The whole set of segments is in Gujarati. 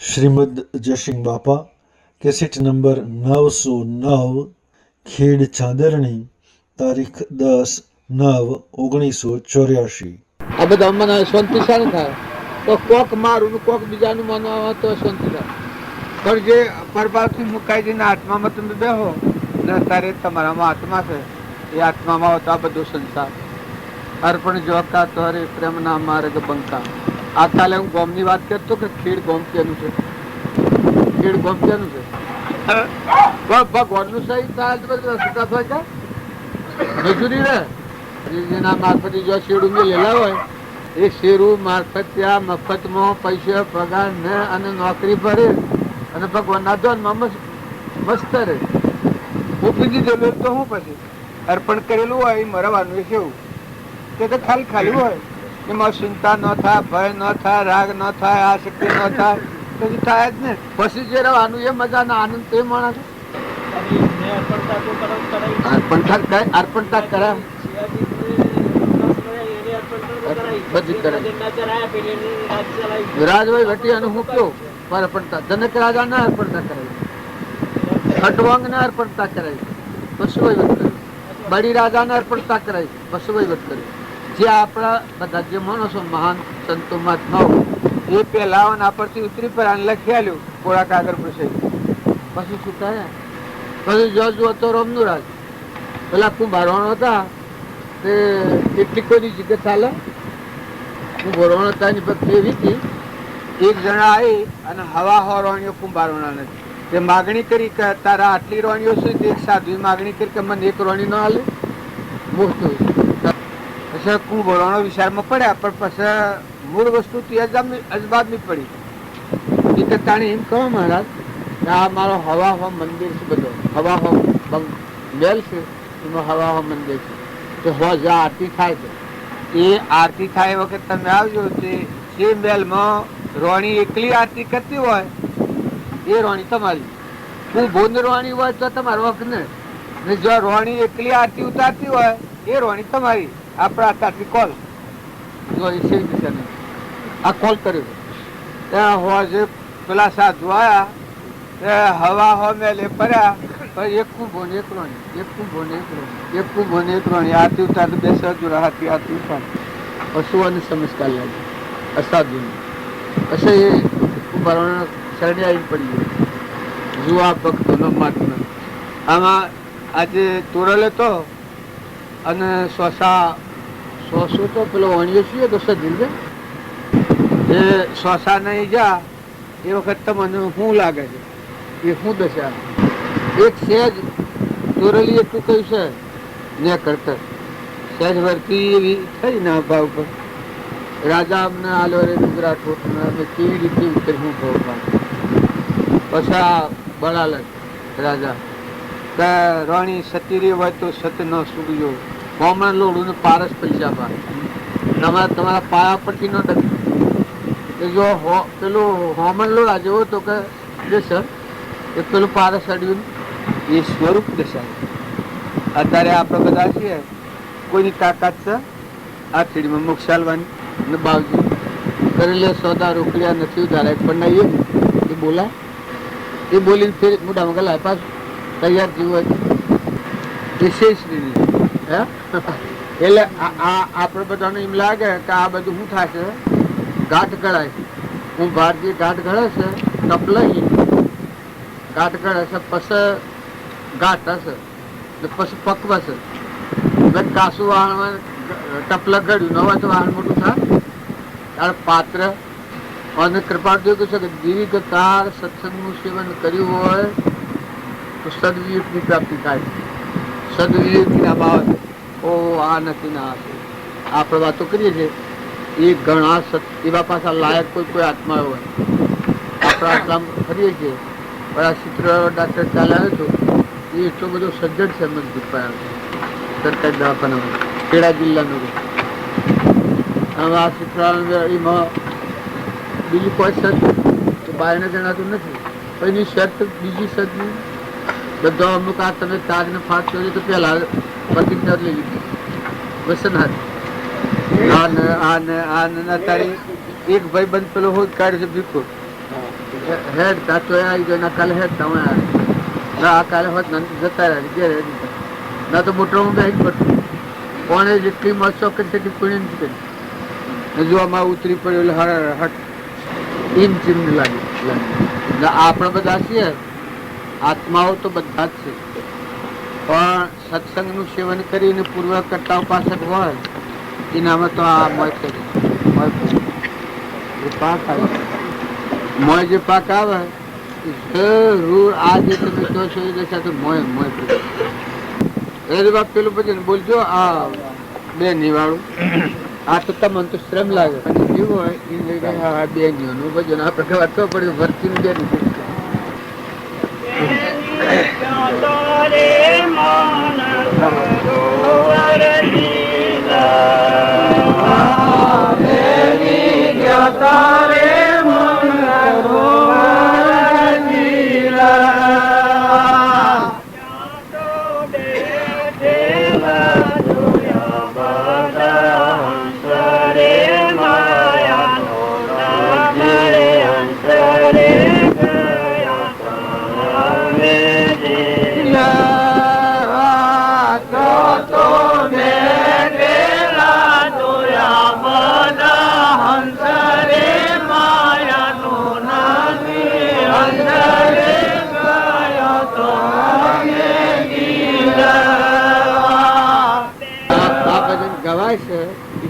શ્રીમદ જયસિંહ બાપા, કેસેટ નંબર 909, ખેડ ચાંદરણી, તારીખ 10/9/1984. આ બધા મને શાંતિ સારી થાય તો કોક મારું ને કોક બીજાનું માનવા તો શાંતિ થાય. પણ જે પરભાવથી મુકાઈ જઈને આત્મામાં તમે બેહો ને અત્યારે તમારામાં આત્મા છે, એ આત્મામાં હોતો આ બધો સંસાર અર્પણ જોકા તો હરે પ્રેમના માર્ગ બંકા. આ કાલે હું ગોમની વાત કરતો કે ખેડ ગોમ કેનું છે, ખેડ ગોમ કેનું છે, ભગવાનનું સહી થાય તો બધું સુતા થાય મજૂરી રે જેના મારફતે જો શેરું મેલેલા હોય એ શેરું મારફત ત્યાં મફતમાં પૈસા પગાર ને અને નોકરી ભરે અને ભગવાનના ધ્યાનમાં મસ્ત રહે. મૂકી દીધેલું તો હું પછી અર્પણ કરેલું હોય મરવાનું કેવું તે તો ખાલી ખાલી હોય, એમાં ચિંતા ન થાય, ભય ન થાય, રાગ ન થાય, આસક્તિ ન થાય, પછી થાય જ ને. પછી જે રહેવાનું એ મજા ના આનંદ તે માણસ અર્પણતા કરાય બધી કરે. રાજભાઈ ભટિયાનું હું કયો પર અર્પણતા જનક રાજા ના અર્પણતા કરાય, ખટવાંગ ના અર્પણતા કરાય, પશુવૈવત કરે. બળી રાજા ને અર્પણતા કરાય, પશુવૈવત કરે. જે આપણા બધા જે માણસો મહાન સંતો મહાત્માઓ એ પેલા પરથી ઉતરી પર લખી આલ્યું કોળા કાગળ પછી પછી શું થાય. પછી જો જુઓ તો રોમનું રાજ પેલા કુંભારવાણો હતા તે એટલી કોઈ જગ્યા ચાલે. કુંભારવાણો હતા એની ભક્તિ એવી હતી, એક જણા આવી અને હવા હો રોણીઓ કુંભારવાણા નથી તે માગણી કરી કે તારા આટલી રોણીઓ છે. એક સાધુ માગણી કરી કે મને એક રોણી ના હાલે મોટું. પછી કુંભારવાણો વિચારમાં પડ્યા પણ પછી મૂળ વસ્તુ અજબાબની પડી. એ કે તાણે એમ કહો મહારાજ આ મારો હવા હો મંદિર છે, બધો હવા હો મેલ છે, એમાં હવા હો મંદિર છે. તો હો જ્યાં આરતી થાય છે એ આરતી થાય એ વખત તમે આવજો. જે મેલમાં રોણી એકલી આરતી કરતી હોય એ રોણી તમારી. હું ભોન રોણી હોય તો તમારો હક ને. જો રોણી એકલી આરતી ઉતારતી હોય એ રોણી તમારી. આપણા ત્યાંથી કોલ આ કોલ કર્યો ત્યાં હો જે પેલા સાધુ આયા હવા હો મેલે પડ્યા. એક કુંભો ને એક રોણી, એક કુંભો ને એક રોણી, એક કુંભો ને એક રોણી આરતી ઉતાર બે સજુરા હાથી આરતી ઉતાર પશુઓને સંસ્કાર લાગે અસાધુ. પછી એ કુંભારવાળા શરણે આવી પડી ગયો. જુઆ ભક્તોનો મહાત્મા આમાં આજે તોરલે તો અને સોસો તો પેલો વણ્યો છીએ તો સજીલ એ સોસા નહીં જા એ વખત તમને શું લાગે છે એ શું દશા. એક સહેજ તોરલી એટલું કહ્યું છે ને કરતા સહેજ વર્તી એવી થઈ ના ભાવ પર રાજા અમને આલો રે ડુગરા ઠોઠને અમે કેવી રીતે ઉતર્યું ભગવાન. પછી બળાલક રાજા કે રાણી સતીરી હોય તો સત ન સુગ્યો હોમણ લોડું ને પારસ પૈસા પા તમારા પાયા પરથી ન ડગી. જો પેલું હોમણ લોડા જેવો તો કે સર એ પેલું પારસ અડ્યું એ સ્વરૂપ દર્શાવે. અત્યારે આપણે બધા છીએ કોઈની તાકાત છે આ થીડીમાં મોક્ષાલવાની ને બાવજી કરેલે સોદા રોકડિયા નથી ઉધારાય પણ નહીં એ બોલાય. એ બોલીને ફેર મોટા મગલ પાસ તૈયાર જેવું હોય વિશેષની હે. એટલે આપણે બધાને એમ લાગે કે આ બધું શું થશે ગાંઠ ગળાય. હું ભારતીય ગાંઠ ગળે છે ટપલાઈ ગાંઠ ગળે છે પછી ગાંઠ હશે પછી પકવશે એટલે કાસું વાહણ ટપલા ગળ્યું ન હોય તો વાહણ મોટું થાય. ત્યારે પાત્ર અને કૃપાળદેવ કહે છે કે દિવ્ય કાર સત્સંગનું સેવન કર્યું હોય તો સદવિવેકની પ્રાપ્તિ થાય. સદવિવેકની નામ આવે ઓ આ નથી ના હશે. આપણે વાતો કરીએ છીએ એ ઘણા એવા પાછા લાયક કોઈ આત્મા હોય આપણા આટલા ફરીએ છીએ. પણ આ ચિત્ર ડાક્ટર ચાલે આવ્યો હતો એ એટલો બધો સજ્જડ છે મજબૂત પાયા સરકારી દવાખાનામાં ખેડા જિલ્લાનું. આ ચિત્ર એમાં બીજું કોઈ સજ તો બહારને જણાતું નથી. એની શર્ત બીજી સજની બધો અમુક આ તમે તાજને ફાટ કર્યું તો પેલા પ્રતિજ્ઞા લઈ લીધી વસનહાર તારી એક ભાઈ બંધ પેલો હોય કાઢ્યો છે ભીખો હેડ તો આવી ગયો ના કાલે હેડ તમે ના કાલે હોત જતા રહ્યા ઘેર ના તો મોટો હું બેસી પડતું કોણે જેટલી મસ્તો કરી તેટલી પુણ્ય નથી કરી જો આમાં ઉતરી પડ્યો એટલે હર હટ એમ ચીમ લાગે આપણે બધા છીએ આત્માઓ તો બધા જ છે પણ સત્સંગનું સેવન કરીને પૂર્વ કરતા ઉપાસક હોય એનામાં તો આ મોય કરી પાક આવે મોય જે પાક આવે જરૂર આ જે તમે કહો છો એ દશા તો મોય મોય એ બાપ પેલું પછી બોલજો આ બે નિવાળું આ તો તમને તો શ્રમ લાગે અને જીવ હોય એ બે નિયનું ભજન આપણે વાત તો પડ્યું ભરતી બે નીકળી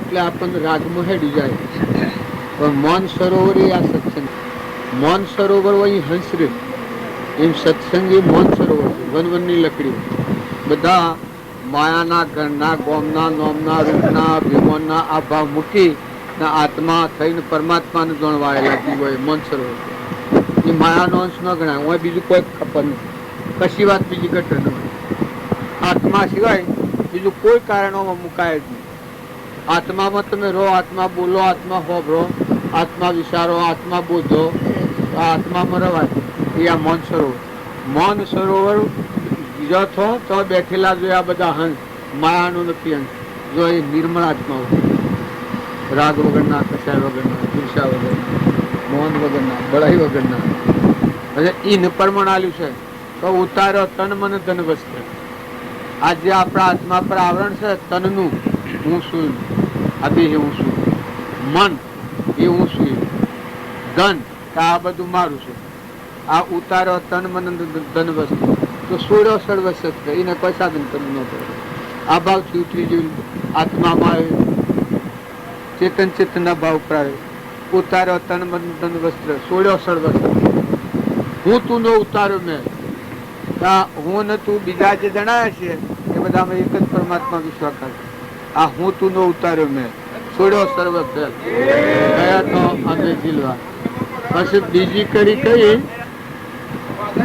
એટલે આપણને રાગમાં હેડી જાય પણ મૌન સરોવર એ આ સત્સંગ મૌન સરોવર હોય હંસરે એમ સત્સંગ એ મૌન સરોવર છે વનવનની લકડી બધા માયાના ઘરના ગોમના નોમના રૂપના અભિમાનના આ ભાવ મૂકી આત્મા થઈને પરમાત્માને ગણવાયેલા જીવ હોય મૌન સરોવર એ માયાનો અંશ ન ગણાય હોય બીજું કોઈ ખબર નહીં કશી વાત બીજી ઘટે ન આત્મા સિવાય બીજું કોઈ કારણોમાં મુકાય જ નહીં આત્મામાં તમે રહો આત્મા બોલો આત્મા હોભરો આત્મા વિચારો આત્મા બોધો આત્મામાં રવાય એ આ મૌન સરોવર જો છો તો બેઠેલા જોયા બધા હંસ માયાનું નથી હંસ જો એ નિર્મળ આત્મા રાગ વગરના કસાય વગરના ઈર્ષા વગરના મૌન વગરના બળાઈ વગરના હવે ઈન પરમણ આલ્યું છે તો ઉતારો તન મન ધન વસ્ત્ર આજે આપણા આત્મા પર આવરણ છે તનનું હું છું આ દેહ હું છું મન એ હું છું ધન આ બધું મારું છે આ ઉતારો તન મન ધન વસ્તુ તો સોળો સર્વસ્વ છે એને કોઈ સાધન કરવું ન પડે આ ભાવથી ઉતરી જોયું આત્મામાં આવે ચેતન ચેતનના ભાવ ઉપર આવે ઉતારો તન મન ધન વસ્ત્ર સોળો સર્વસ્વ હું તું નો ઉતાર્યો મેં હું ને તું બીજા જે જણાયા છે એ બધામાં એક જ પરમાત્મા વિશ્વાસ કરે આ હું તું નો ઉતાર્યો મેં છોડ્યો સર્વ ફેલ ગયા તો અમે જીલવા પછી બીજી કરી કઈ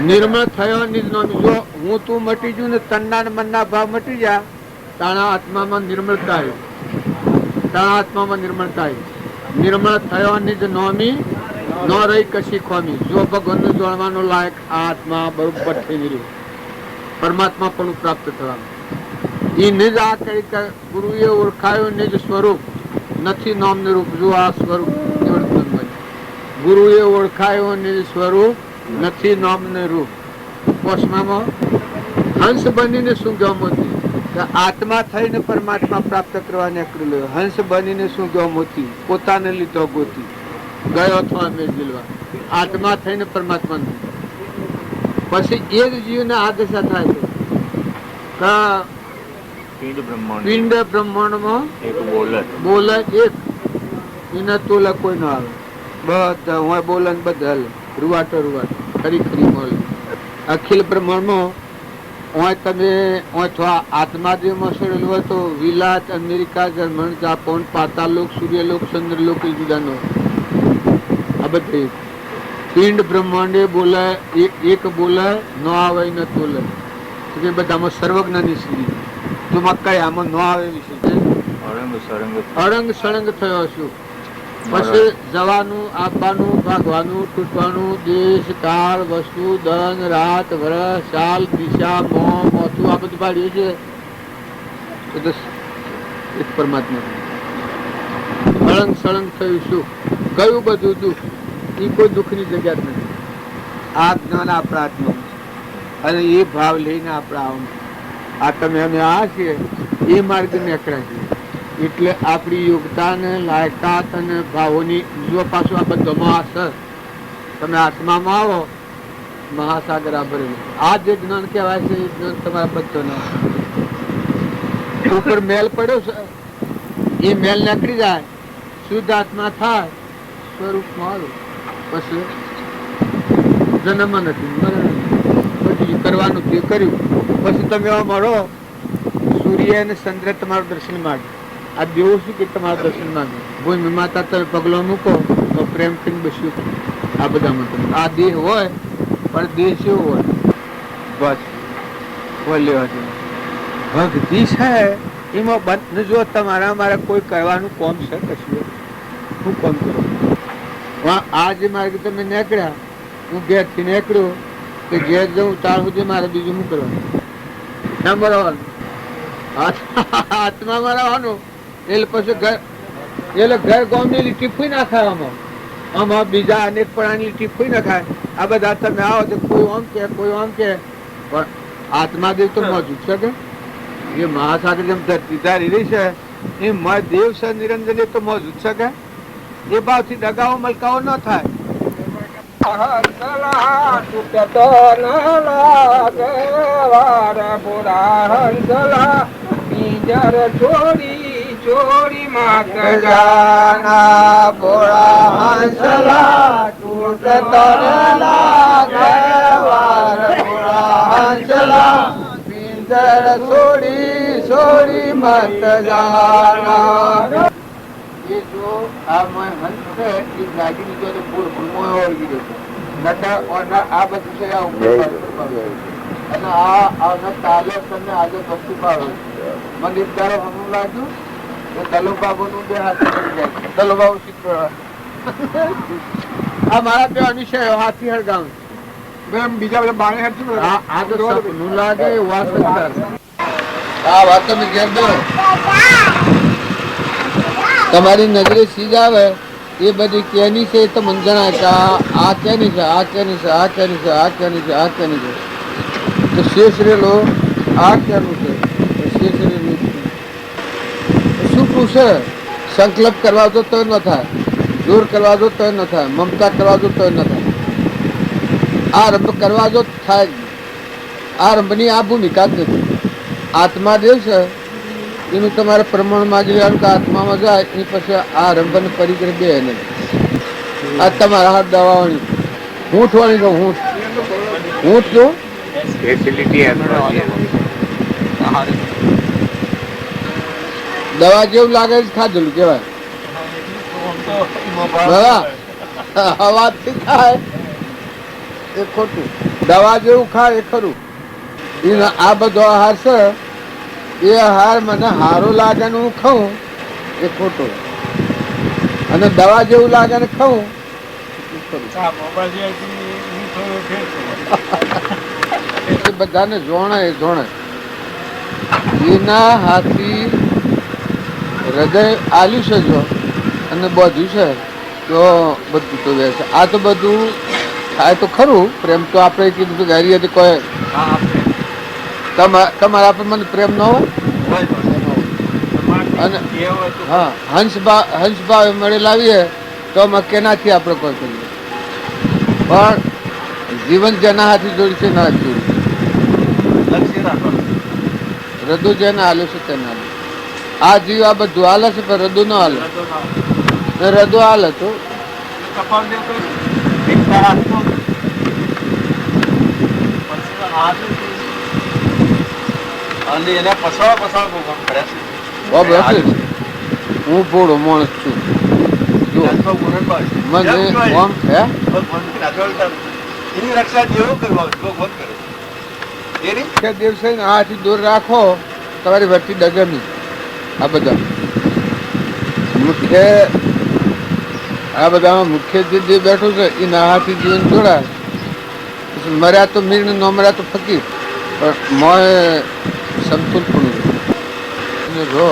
નિર્મળ થયો નિજ નો જો હું તું મટી જુ ને તનના મનના ભાવ મટી જા તાણા આત્મામાં નિર્મળતા આવી તાણા આત્મામાં નિર્મળતા આવી નિર્મળ થયો નિજ નોમી ન રહી કશી ખોમી જો ભગવાનને જોડવાનો લાયક આ આત્મા બરોબર થઈ રહ્યું પરમાત્મા પણ પ્રાપ્ત થવાનું એ નિજ આ કઈ ગુરુએ ઓળખાયું નિજ સ્વરૂપ નથી નામ નિરૂપ જો આ સ્વરૂપ ગુરુએ ઓળખાયું નિજ સ્વરૂપ નથી નામ ને રૂપ પોષમામાં હંસ બનીને શું ગમતી આત્મા થઈને પરમાત્મા પ્રાપ્ત કરવા નીકળેલો હંસ બનીને શું ગમતી પોતાને લીધો ગોતી ગયો તો અમે જીલવા આત્મા થઈને પરમાત્મા પછી એ જ જીવને આ દશા થાય છે પિંડ બ્રહ્માંડમાં બોલે એક એને તોલા કોઈ ના આવે બધા હું બોલે બધા રૂવાટો રૂવાટો ખરી ખરી મળે અખિલ બ્રહ્માંડમાં હોય તમે આત્માદેવમાં સરેલું હોય તો વિલાત અમેરિકા જર્મન જાપાન પાતાલોક સૂર્યલોક ચંદ્રલોક જુદાનો આ બધી પિંડ બ્રહ્માંડે બોલાય એક બોલાય ન આવે ન તોલે એ બધામાં સર્વજ્ઞની સ્થિતિ તું કઈ આમાં ન આવે વિશે અરંગ સળંગ થયો છું પછી જવાનું આપવાનું ભાગવાનું તૂટવાનું દેશ કાળ વસ્તુ ધન રાત વર્ષ સાલ દિશા મોથું આ બધું પાડ્યું છે એક પરમાત્મા અળંગ સળંગ થયું શું કયું બધું દુઃખ એ કોઈ દુઃખની જગ્યા જ નથી આ જ્ઞાન આપણા આત્મામાં છે અને એ ભાવ લઈને આપણે આવવાનું. આ તમે અમે આ છે એ માર્ગ નીકળ્યા છે એટલે આપણી યોગ્યતા ને લાયકાત અને ભાવોની જો પાછું આ બધામાં અસર તમે આત્મામાં આવો મહાસાગર આ ભરેલું. આ જે જ્ઞાન કહેવાય છે એ જ્ઞાન તમારા બધાના ઉપર મેલ પડ્યો છે એ મેલ નીકળી જાય શુદ્ધ આત્મા થાય સ્વરૂપમાં આવ્યું પછી જન્મ નથી મરણ બધું કરવાનું તે કર્યું પછી તમે મળો સૂર્ય અને ચંદ્ર તમારું દર્શન માંગે. આ દેવું શું કે તમારું દર્શન માંગે. ભૂમિ માતા તમે પગલો મૂકો તો પ્રેમ થી બસ્યું. આ બધામાં તમે આ દેહ હોય પણ દેહ શું હોય બસ બોલ્યો ભક્તિ છે એમાં બંધ જો તમારા મારે કોઈ કરવાનું કોમ છે કશું હું કોમ કરું. આ જે માર્ગ તમે નીકળ્યા હું ઘેરથી નીકળ્યો કે ઘેર જવું ત્યાર સુધી મારે બીજું શું કરવાનું નંબર વન આત્મામાં રહેવાનું. એટલે પછી ઘર એટલે ઘર ગામની લીટી ફૂઈ નાખાય આમાં બીજા અનેક પણાની લીટી ફૂઈ નાખાય. આ બધા તમે આવો તો કોઈ આમ કે કોઈ આમ કે પણ આત્માદેવ તો મોજૂદ છે કે એ મહાસાગર જેમ ધરતી ધારી રહી છે એ દેવ છે નિરંજન એ તો મોજૂદ છે કે એ ભાવથી દગાઓ મલકાઓ ન થાય. છોડી છોડી માં જાના બોળા હંસલા તૂટતો લાગે વાર બોળા હંસલા પિંજર છોડી છોડી મત જાના. એ જો આ હંસ છે એ જાગી દીધો તો પૂર ભૂમો ઓળગી જશે નટા આ બધું છે આ ઉપર અને આ તાલે તમને આજે ભક્તિ પાડો. મને એક દાડો હમું લાગ્યું કે દલુબાબુ નું બે હાથી પડી જાય. દલુબાબુ શીખવા આ મારા બે અનિશય હાથી હળગાવ બીજા બધા બાણે હાથી આ તો સપનું લાગે વાત આ વાત તમે ઘેર દો તમારી નજરે સીધ આવે એ બધી કેની છે તો મને જણાય કે આ કેની છે આ કેની છે આ કેની છે આ કેની છે આ કેની છે તો શેષ રેલો આ કેનું છે શેષ રેલું શું પૂછે. સંકલ્પ કરવા દો તો ન થાય, દૂર કરવા દો તો ન થાય, મમતા કરવા દો તો ન થાય. આરંભ કરવા દો થાય. આરંભની આ ભૂમિકા જ નથી. આત્મા દેવ છે એનું તમારે પ્રમાણ માગી લેવાનું કે આત્મામાં જાય એની પછી આરંભ અને પરિગ્રહ બે નથી. આ તમારા હાથ દવાઓની હૂંઠ વાળી કહું હૂંઠ જો દવા જેવું લાગે છે ખાધેલું કેવાય હવાથી ખાય એ ખોટું. દવા જેવું ખાય એ ખરું. આ બધો આહાર છે એ આહાર મને સારો લાગે ને હું ખાઉં એ ખોટું અને દવા જેવું લાગે ને ખાઉં બધાને જોણે જોણે એના હાથી હૃદય આલ્યું છે જો અને બધું છે તો બધું તો રહે છે. આ તો બધું થાય તો ખરું. પ્રેમ તો આપણે કીધું કે હરી હતી કોઈ તમારા પર મને પ્રેમ ન હોય અને હા હંસ ભાવે મળે લાવીએ તો અમે કેનાથી આપણે કોઈ કરીએ પણ જીવન જેના હાથી જોડી છે ના જોડી રદુ જેને હાલે છે તેને હાલે. આ જીવ આ બધું હાલે છે પણ રદુ ન હાલે. રદુ હાલે તો હું ભોળો માણસ છું. દિવસે આથી દૂર રાખો તમારી વચ્ચે ડગરની આ બધા મુખ્ય આ બધામાં મુખ્ય જે બેઠું છે એ નાહાથી જીવન જોડાય. મર્યા તો મીર ન મર્યા તો ફકીર પણ મોય સમતુલ પણ જો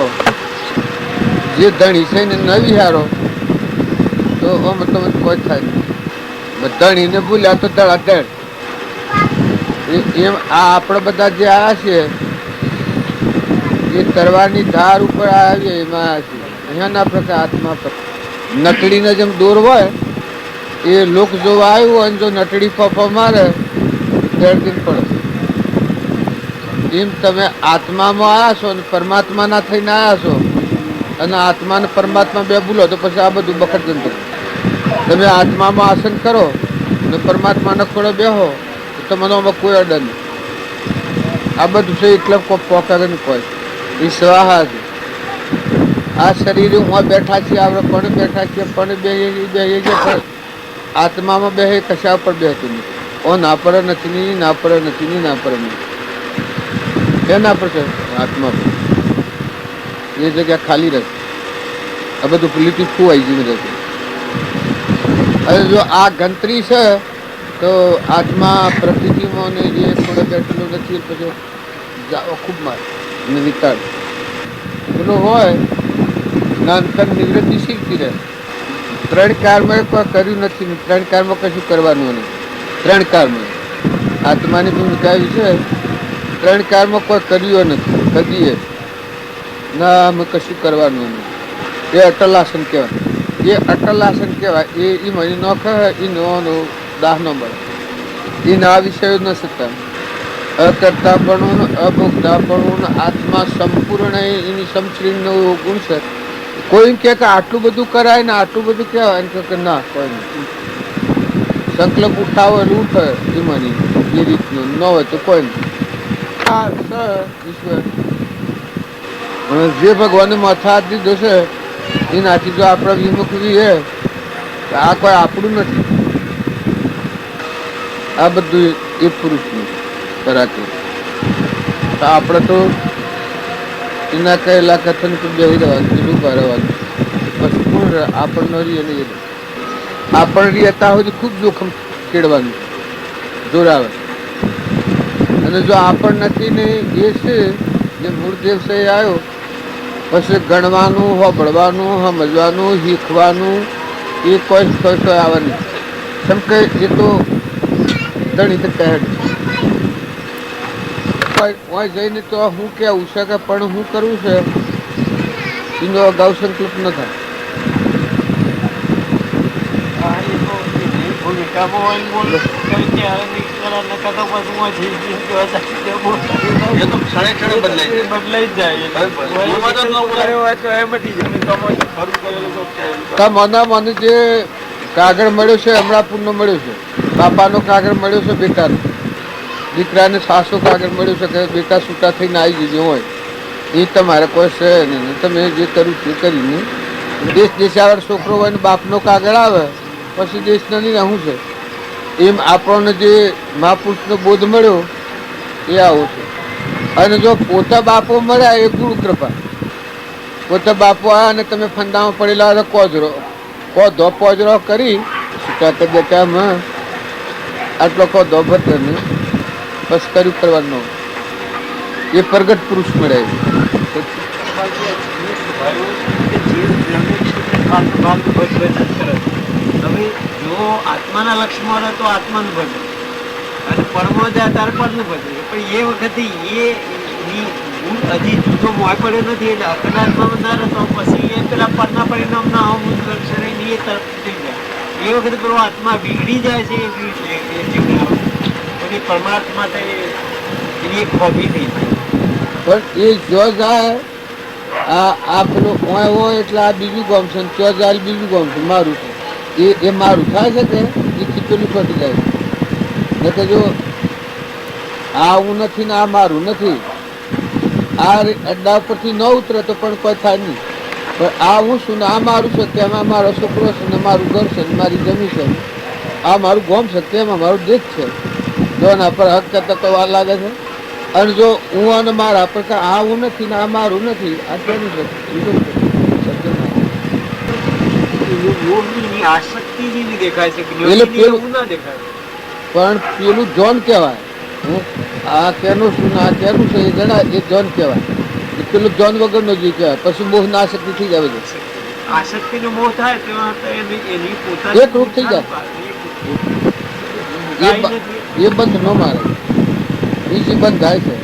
જે ધણી છે ને નવી હારો તો આમ તમે કોઈ થાય ધણીને ભૂલ્યા તો ધડાધડ. એમ આ આપણે બધા જે આવ્યા છે એ તરવાની ધાર ઉપર આવીએ એમાં આવ્યા છે. અહીંયાના પ્રકાર આત્મા પર નટડીને જેમ દોર હોય એ લોક જોવા આવ્યું હોય જો નટડી ફફા મારે દર્દી પડે. એમ તમે આત્મામાં આવ્યા છો ને પરમાત્માના થઈને આવ્યા છો અને આત્મા ને પરમાત્મા બે ભૂલો તો પછી આ બધું બખડ જંતુ. તમે આત્મામાં આસન કરો ને પરમાત્માના ખોળે બેહો તો તમને આમાં કોઈ અડર નહીં. આ બધું છે એટલે પોકારે ને કોઈ એ સ્વાહા છે. આ શરીર હું બેઠા છીએ આપણે પણ બેઠા છીએ પણ બે પણ આત્મામાં બે કશા ઉપર બેહતું નહીં. ઓ ના પર નથી નહીં, ના પર નથી નહીં, ના પર નહીં. એના પર છે આત્મા પર. એ જગ્યા ખાલી રહે. આ બધું ફૂલીથી ફૂવાઈ જઈને રહેશે. હવે જો આ ગંત્રી છે તો આત્મા પ્રકૃતિમાં ને એ થોડો બેઠેલો નથી પછી જાઓ ખૂબ મારે ને વિતાડ પેલો હોય નાનકન નિવૃત્તિ શીખતી રહે. 3 કાળમાં કોઈ કર્યું નથી ને 3 કાળમાં કશું કરવાનું નહીં. 3 કાળમાં આત્માની ભૂમિકા એવી છે 3 કાળમાં કોઈ કર્યું નથી કદીએ ના અમે કશું કરવાનું નહીં. એ અટલાસન કહેવાય. એ અટલાસન કહેવાય. એ મને ન કહે એ નવાનો દાહ ન મળે. એ ના વિષયો ન શકતા અકર્તાપણું અભોગતાપણું આત્મા સંપૂર્ણ એની સમશ્રીનો ગુણ છે. કોઈ કહે કે આટલું બધું કરાય ને આટલું બધું કહેવાય કે ના કોઈ નહીં. સંકલ્પ ઉઠાવો એટલે ઉઠે એ મને એ રીતનું ન હોય તો કોઈ નહીં. આ ઈશ્વર જે ભગવાને માથા હાથ દીધો છે એનાથી જો આપણા વિમુખવી હે તો આ કોઈ આપણું નથી. આ બધું એ પુરુષનું કરાતું. તો આપણે તો એના કહેલા કથન પર બેસી રહેવાનું પેલું રહેવાનું પછી કોણ આપણને રહીએ નહીં. આપણ રહેતા હોય ખૂબ જોખમ કેળવાનું જોર આવે. અને જો આપણ નથી ને એ છે જે મૂળદેવ છે આવ્યો પછી ગણવાનું હોબળવાનું સમજવાનું શીખવાનું એ કોઈ આવે નહીં. કેમ કે એ તો ધણી કહે જઈને તો હું કેવું છે કે પણ હું કરવું છે એનો અગાઉ સંકલ્પ ન થાય. મને જે કાગળ મળ્યો છે અમરાપુરનો મળ્યો છે. બાપાનો કાગળ મળ્યો છે બેટાનો. દીકરાને સાસો કાગળ મળ્યું છે કે બેટા છૂટા થઈને આવી જજો હોય એ તમારે કોઈ છે નહીં. તમે જે કર્યું તે કરીને દેશ દેશાવાળો છોકરો હોય ને બાપનો કાગળ આવે પછી દેશનો નહીં શું છે. એમ આપણને જે મહાપુરુષનો બોધ મળ્યો એ આવો છે. અને જો પોતા બાપો મળ્યા એ ગુરુ કૃપા. પોતા બાપો આવ્યા અને તમે ફંદામાં પડેલા કોધો પોજરો કરી છૂટા બેટામાં આટલો કોધો ભરતો ને બસ કર્યું કરવાનું એ પ્રગટ પુરુષ મળે. હવે જો આત્માના લક્ષ્યમાં રહે તો આત્માનું ભજન અને પરમો જાય ત્યારે પરનું ભજન. પણ એ વખતે એ હજી જુદો મોય પડ્યો નથી એટલે અકલાત્મામાં ના રહેતો પછી એ પેલા પરના પરિણામના અમુક્ષર એ તરફ થઈ જાય. એ વખતે પેલો આત્મા બીગડી જાય છે એ પરમાત્મા એની એક હોબી થઈ જાય. પણ એ જો જાય આ પેલો હોય એટલે આ બીજું ગામ છે ચો જાય બીજું ગામ છે મારું છે એ મારું થાય છે કે એ ખીચેલું ફટી જાય છે. કે જો આ હું નથી ને આ મારું નથી આ અડ્ડા પરથી ન ઉતરે તો પણ કોઈ થાય નહીં. પણ આ હું છું ને આ મારું છે તેમાં મારો છોકરો છે ને મારું ઘર છે ને મારી જમીન છે આ મારું ગામ છે તેમાં મારું દેશ છે. જો ના પર હક કરતા તો વાર લાગે છે. અને જો હું અને મારા પર આ હું નથી ને આ મારું નથી આ તેનું છે આસક્તિ જેવી દેખાય છે પણ પેલું જોન કહેવાય. આ કેનું શું ને આ કેનું છે એ જણાય એ જોન કહેવાય. પેલું જોન વગરનો જે કહેવાય પછી મોહ ના આસક્તિ થઈ જાય. આસક્તિ નો મોહ થાય એક રૂપ થઈ જાય. એ બંધ ન મારે, બીજી બંધ થાય છે.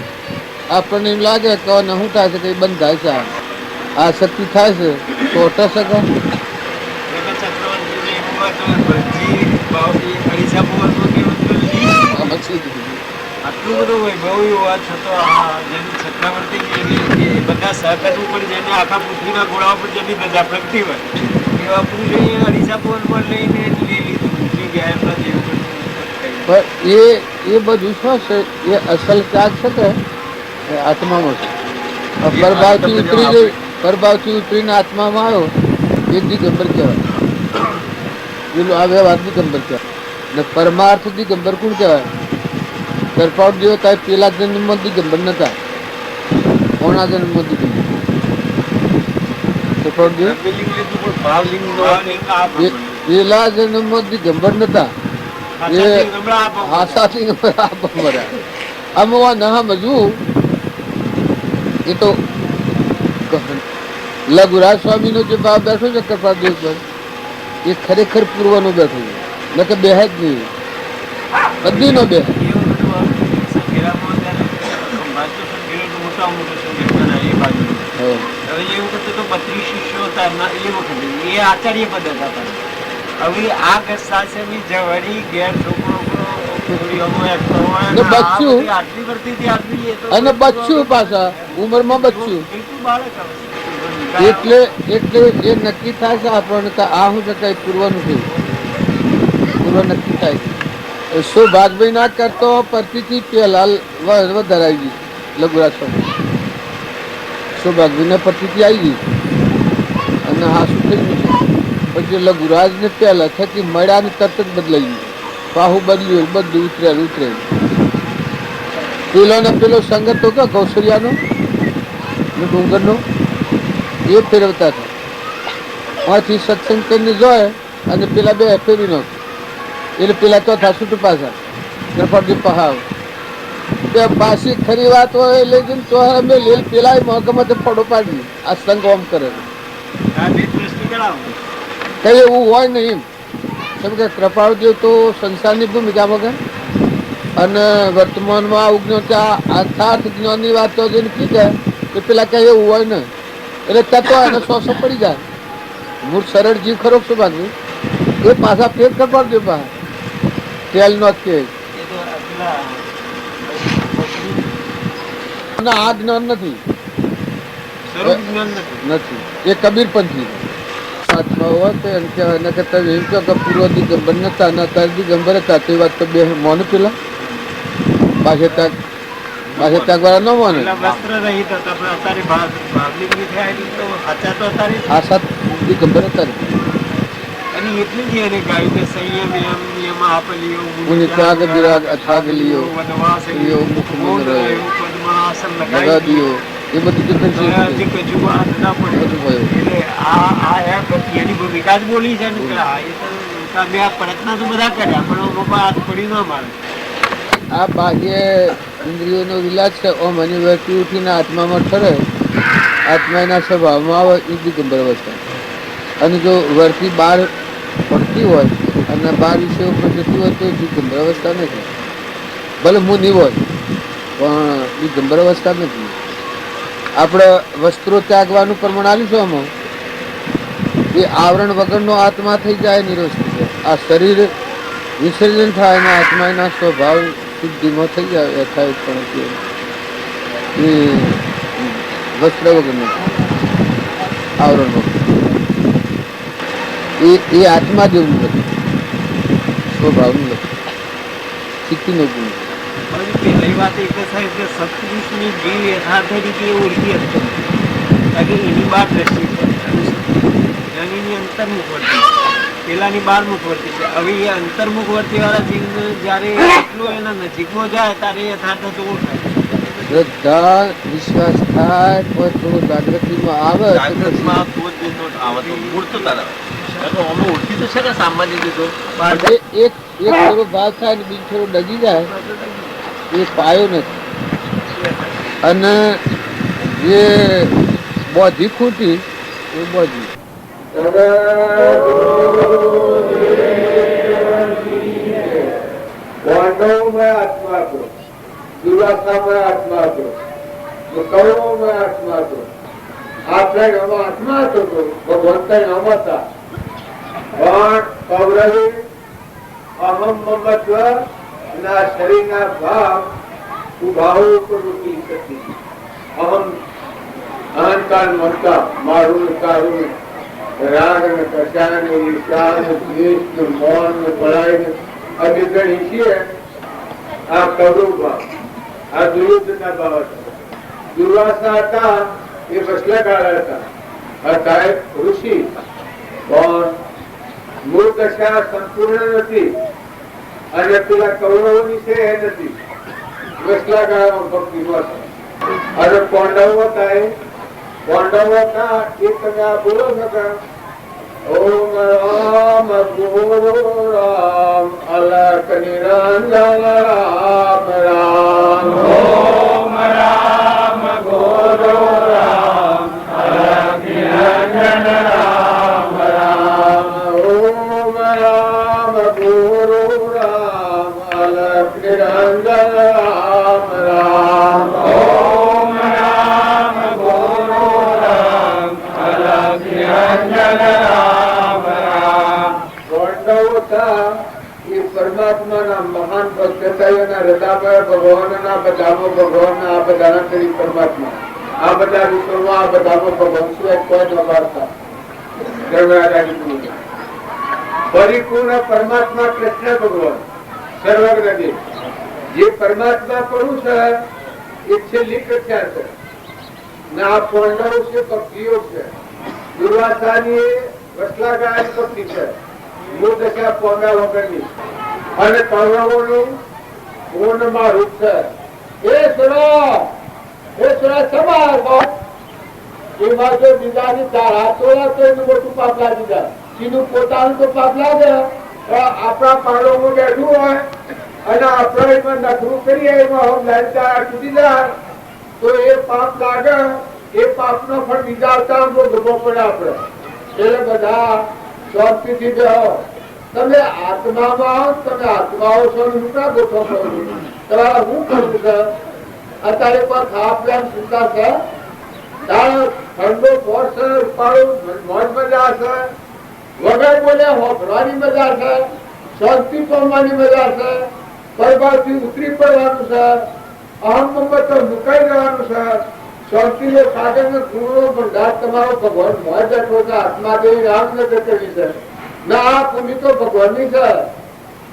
આપણને એમ લાગે કે શું થાય છે કે એ બંધ થાય છે, આ શક્તિ થાય છે તો અટક શકે. આટલું બધું વૈભવ હોવા છતાં જેની ચક્રવર્તી બધા સહકર્મી પણ જેને આખા પૃથ્વીના ગોળા પર જેની ધજા પ્રગટી હોય એવા પુરુષે અરીસા પવન પર લઈને લીધું ગયા એમના જેવું. પણ એ બધું શું છે, એ અસલ ત્યાગ છે કે આત્મામાં છે. પરભાવથી ઉતરીને આત્મામાં આવ્યો એ દિગંબર કહેવાય, પેલું આ વ્યવહાર દિગંબર કહેવાય. ને પરમાર્થ દિગંબર કોણ કહેવાય? ગરપાટ જેવો થાય પેલા જન્મમાં દિગંબર નતા, કોના જન્મમાં દિગંબર? પેલા જન્મમાં દિગંબર નતા, આમાં ના સમજવું એ તો લઘુરાજ સ્વામી નો જે ભાવ બેઠો છે કૃપાદેવ પર, એ ખરેખર પૂર્વનો બેઠો છે, ન કે બે જ નહીં, બધી નો બે. આચાર્ય પદ હતા. હવે આ શાસનની જવરી ઘેર છોકરો અને બચ્યું પાછા ઉંમરમાં બચ્યું, એટલે એટલે એ નક્કી થાય છે આપણને કે આ શું છે પૂર્વનું થયું, પૂર્વ નક્કી થાય છે. સૌભાગભાઈ ના કરતો પરથી પેલા વધારાઈ ગઈ લઘુરાજ સ્વામી, સૌભાગભાઈ ને પરથી આવી ગઈ અને હા શું થઈ ગયું. પછી લઘુરાજ ને પહેલા થકી મળ્યા ને તરત જ બદલાઈ ગયું, પાહુ બદલ્યું, બધું ઉતરેલું. પેલો ને પેલો સંગત તો કે કૌશલ્યાનો ડુંગરનો એ ફેરવતા હતા, આથી સત્સંગ કરીને જોય અને પેલા બે ફેરવી નાખે, એટલે પેલા ચોથા છૂટું પાછા ગણપતિ પહાવ પાછી ખરી વાત હોય લઈ જઈને તો અમે લીલ પેલા મોગમાં ફોડો પાડી આ સંગ ઓમ કરે કઈ એવું હોય નહીં. કેમ કે કૃપાળદેવ તો સંસારની ભૂમિકા વગર અને વર્તમાનમાં અવજ્ઞ ત્યાં અર્થાર્થ જ્ઞાનની વાત તો જેને કીધે કે પેલા કઈ એવું હોય ને, એટલે તત્વ એને સોસો પડી જાય. મૂળ સરળ જીવ ખરો શું બાકી એ પાછા ફેર કૃપાળદેવ પાસે તેલ નો કે આ જ્ઞાન નથી, એ કબીર પંથી પૂર્વ દિગંબર નતા ને અત્યારે દિગંબર હતા તે વાત તો બે મોને પેલા પાછે ત્યાગવાળા ન મોને આ સાત દિગંબર હતા. એટલું જ એને ગાયું કે સંયમ નિયમ આપેલીઓ ત્યાગ વિરાગ અથાગ લિયો મુખ પદ્માસન લગા દિયો એ બધું એની ભૂમિકા જ બોલી છે ને મેં આ પ્રયત્ન તો બધા કર્યા પણ હાથ પડી ના મારે. આ બાહ્ય ઇન્દ્રિયોનો વિલાસ છે. ઓમ એની વર્તી ઉઠીને આત્મામાં ઠરે, આત્મા એના સ્વભાવમાં આવે એ દિગંબર અવસ્થા. અને જો વર્તી બહાર પડતી હોય અને બાર વિષયો પર જતી હોય તો દિગંબર અવસ્થા નથી. ભલે મુનિ હોય પણ દિગંબર અવસ્થા નથી. આપણે વસ્ત્રો ત્યાગવાનું પ્રમાણ આવ્યું છે આમાં, એ આવરણ વગરનો આત્મા થઈ જાય નિરવસ્તુ. આ શરીર વિસર્જન થાય અને આત્મા એના સ્વભાવ શુદ્ધિમાં થઈ જાય યથાવત પણ એ વસ્ત્ર વગરનો આવરણ વગર એ આત્મા જેવું નથી, સ્વભાવનું નથી, સ્થિતિનો ગુણ. પહેલી વાત એ કે સાહેબ કે સત્પુરુષની જીવ યથાર્થ રીતે ઓળખી હતો કારણ કે એની બહાર દ્રષ્ટિ એની અંતર્મુખ વર્તી, પેલાની બહારમુખ વર્તી છે. હવે એ અંતર્મુખ વર્તી વાળા જીવને જયારે એટલું એના નજીકમાં જાય ત્યારે યથાર્થ તો ઓળખાય. શ્રદ્ધા વિશ્વાસ થાય કોઈ થોડું જાગૃતિમાં આવે એક થોડો ભાવ થાય ને બીજો થોડો ડગી જાય એ પાયો નથી. અને જે બોધી ખૂટી એ બોધી પાંડવોમાં આત્મા હતો, દુર્વાસામાં આત્મા હતો, કૌરવોમાં આત્મા હતો. આપણે એમાં આત્મા હતો તો ભગવાન આમ હતા. પણ કૌરવે અહમ મમત્વ ના શરીરના ભાવ ઉભાવો ઉપર રોકી શકી. અહમ અહંકાર મમતા, મારું ને તારું, રાગ ને કષા ને ઈર્ષા ને દ્વેષ ને મોહ ને બળાઈ ને આ જે ગણી છીએ, આ કૌરવ ભાવ, આ દુર્યોધનના ભાવ હતા. દુર્વાસા હતા એ વસલાકાળ હતા એક ઋષિ, પણ મૂળ દશા સંપૂર્ણ નથી. અને પેલા કૌરવોની છે એ નથી, વસલાકાળમાં ભક્તિ હતા. અને પાંડવો હતા, પાંડવો હતા એ તમે આ બોલો છો. ઓમ રામ ગુરુ રામ અલખ નિરંજન રામ રામ. ઓમ રામ ગુરુ રામ અલખ નિરંજન રામ રામ. ઓમ રામ ગુરુ રામ અલખ નિરંજન રામ રામ. ઓમ રામ ગુરુ રામ અલખ નિરંજન રામ રામ. એ પરમાત્માના મહાન ભક્ત હતા. એના હૃદયમાં ભગવાનના બધામાં ભગવાન, આ બધાના કરી પરમાત્મા, આ બધા વિશ્વમાં આ બધામાં ભગવાન સિવાય કોઈ ન વાર્તા. પરિપૂર્ણ પરમાત્મા કૃષ્ણ ભગવાન સર્વજ્ઞ. જે પરમાત્મા પડું છે એ છેલ્લી કક્ષા છે ને આ પાંડવ છે ભક્તિઓ છે. દુર્વાસાની વસલાકાળની ભક્તિ છે, મૂળ દશા પામ્યા વગરની. અને કૌરવોનું પૂર્ણમાં રૂપ છે. એ સમાજ એમાં જો બીજાની તારા તોડા તો એનું મોટું પાપ લાગી જાય. એનું પોતાનું તો પાપ લાગે, આપણા પાડોમાં બેઠું હોય અને આપણે એમાં નખરું કરીએ, એમાં તૂટી જાય તો એ પાપ લાગે. એ પાપ નો ફળ બીજા આવતા ભોગવવો પડે આપણે. એટલે બધા શાંતિથી બેહો. તમે આત્મામાં, તમે આત્માઓ છો, શું ગોઠવો છો? તમારે શું કરવું છે? અત્યારે પર ખાવા પીવાની ચિંતા છે, ઠંડો પોર છે, રૂપાળું મોજ મજા છે, વગર બોલે હોભળવાની મજા છે, શાંતિ પામવાની મજા છે, પરબાથી ઉતરી પડવાનું છે, અહમ મમત મુકાઈ જવાનું છે, શાંતિનો સાધન ગુણો ભંડાર તમારો ભગવાન મોજ બેઠો છે. આત્મા દેવી રામ નજર કરી છે ના, આ ભૂમિ તો ભગવાનની છે.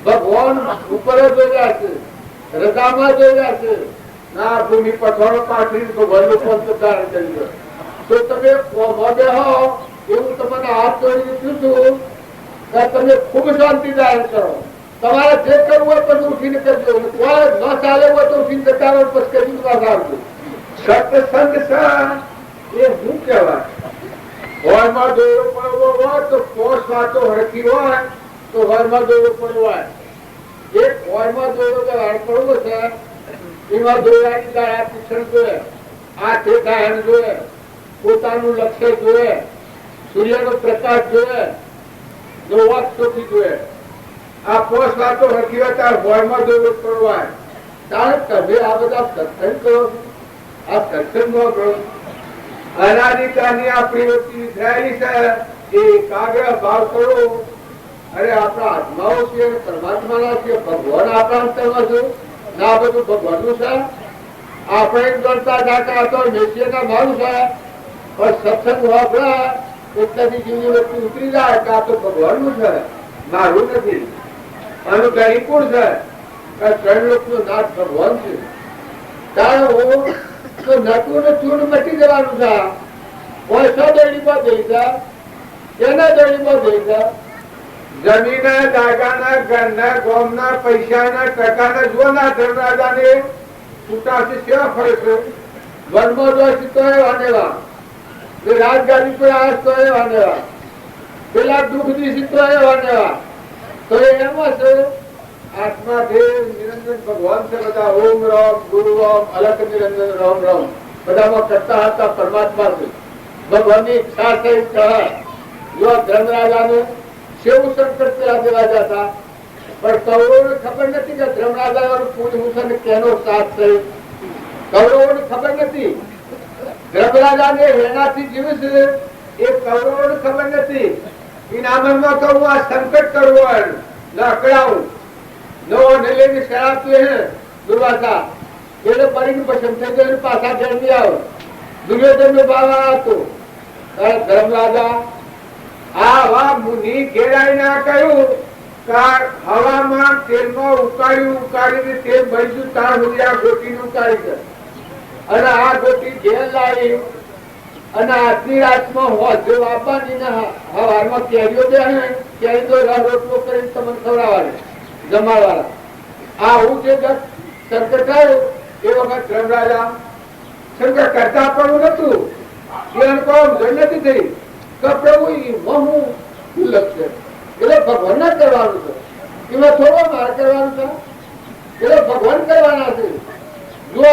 ભગવાન ઉપર જોયા છે, હૃદયમાં જોયા છે ના, ભૂમિ પથારો પાથરી ભગવાનનું પંથ ધારણ કર્યું. તો તમે મોઢે હો એવું તમને હાથ જોડીને પૂછું કે તમે ખૂબ શાંતિ ધારણ કરો. તમારે જે કરવું હોય પછી ઉઠીને કરજો, કોઈ ન ચાલે હોય તો ઉઠીને જતા રહો, પછી કરી આવજો. સત્સંગ એ શું કહેવાય? હોરમાં દોરો પડવો હોય તો પોષ વાતો હરખી હોય તો હોરમાં દોરો પડવો હોય. એક હોરમાં દોરો પડવો છે, એમાં દોરાની દાળા શિક્ષણ જોઈએ, આ ઠેકાણ જોઈએ, પોતાનું લક્ષ્ય જોઈએ, સૂર્યનો પ્રકાશ જોઈએ, વાત ચોખ્ખી જોઈએ. આ પોષ વાતો હરખી હોય ત્યારે હોરમાં દોરો પડવો હોય. ત્યારે તમે આ બધા સત્સંગ કરો, આ સત્સંગમાં કરો. અનાદિકાળની આપણી વૃત્તિ વિખરાયેલી છે, એ એકાગ્ર ભાવ કરો. અરે આપણા આત્માઓ છે, પરમાત્માના છે, ભગવાન આપણા અંતરમાં છે ના, બધું ભગવાનનું છે. આપણે ગણતા જાતા હતો મેસીના મારું છે, પણ સત્સંગ વાપરે એટલાથી જીવની વસ્તુ ઉતરી જાય કે આ તો ભગવાનનું છે, મારું નથી. આનું ગરીપુર છે કે ત્રણ લોકનો નાથ ભગવાન છે. ત્યારે હું તો નટું ને ચૂડ મટી જવાનું છે. પૈસા દોડીમાં દઈ છે, એના દોડીમાં દઈ છે. જમીન જાગાના ઘરના ગામના પૈસાના ટકાના જોના ધર્મરાજાને છૂટાથી સેવા ફરે છે. વનમાં જોઈશે તો એ વાનેવા, રાજગાદી પર આવે તો એ વાનેવા, પેલા દુઃખ દીધી તો એ વાનેવા. તો એમાં છે આત્મા દેવ નિરંજન ભગવાન છે. બધા ઓમ રામ ગુરુ રામ અલખ નિરંજન રામ રામ બધામાં કરતા હતા પરમાત્મા છે. ભગવાનની ઈચ્છા થઈ જો ધર્મરાજાને શિવ શંકર પેલા દેવા જતા પણ કૌરવોને ખબર નથી કે ધર્મરાજાનું પૂજ મુસન કેનો સાથ થયો. કૌરવોને ખબર નથી. ધર્મરાજાને એનાથી જીવે છે એ કૌરવોને ખબર નથી. ઇનામમાં કહું આ સંકટ કરવું લકડાવું નો લઈને શરાબ પીએ હે દુર્વાસા એટલે પડીને પસંદ થઈ ગયો પાછા જલ્દી આવો. દુર્યોધન નો બાવા હતો ધર્મરાજા આ હવા મુનિ ઘેરાઈ ના કહ્યું હવામાં તેલમાં ઉકાળીને તેલ ભરીશું તાર સુધી આ ગોટી ઉકાળી દે અને આ ગોટી ઘેર લાવી અને આજની રાતમાં હોજો આપવાની ને હવારમાં કેરીઓ દે કેરી તો રોટલો કરીને તમને ખવડાવવાના જમાડવાના. આ હું જે શંકર થયું એ વખત ધર્મરાજા શંકર કરતા પણ નતું એને કોમ નથી થઈ કે પ્રભુ હું લક્ષ્ય એટલે ભગવાન ના કરવાનું છે એમાં થોડો મારે કરવાનું છે એટલે ભગવાન કરવાના છે. જો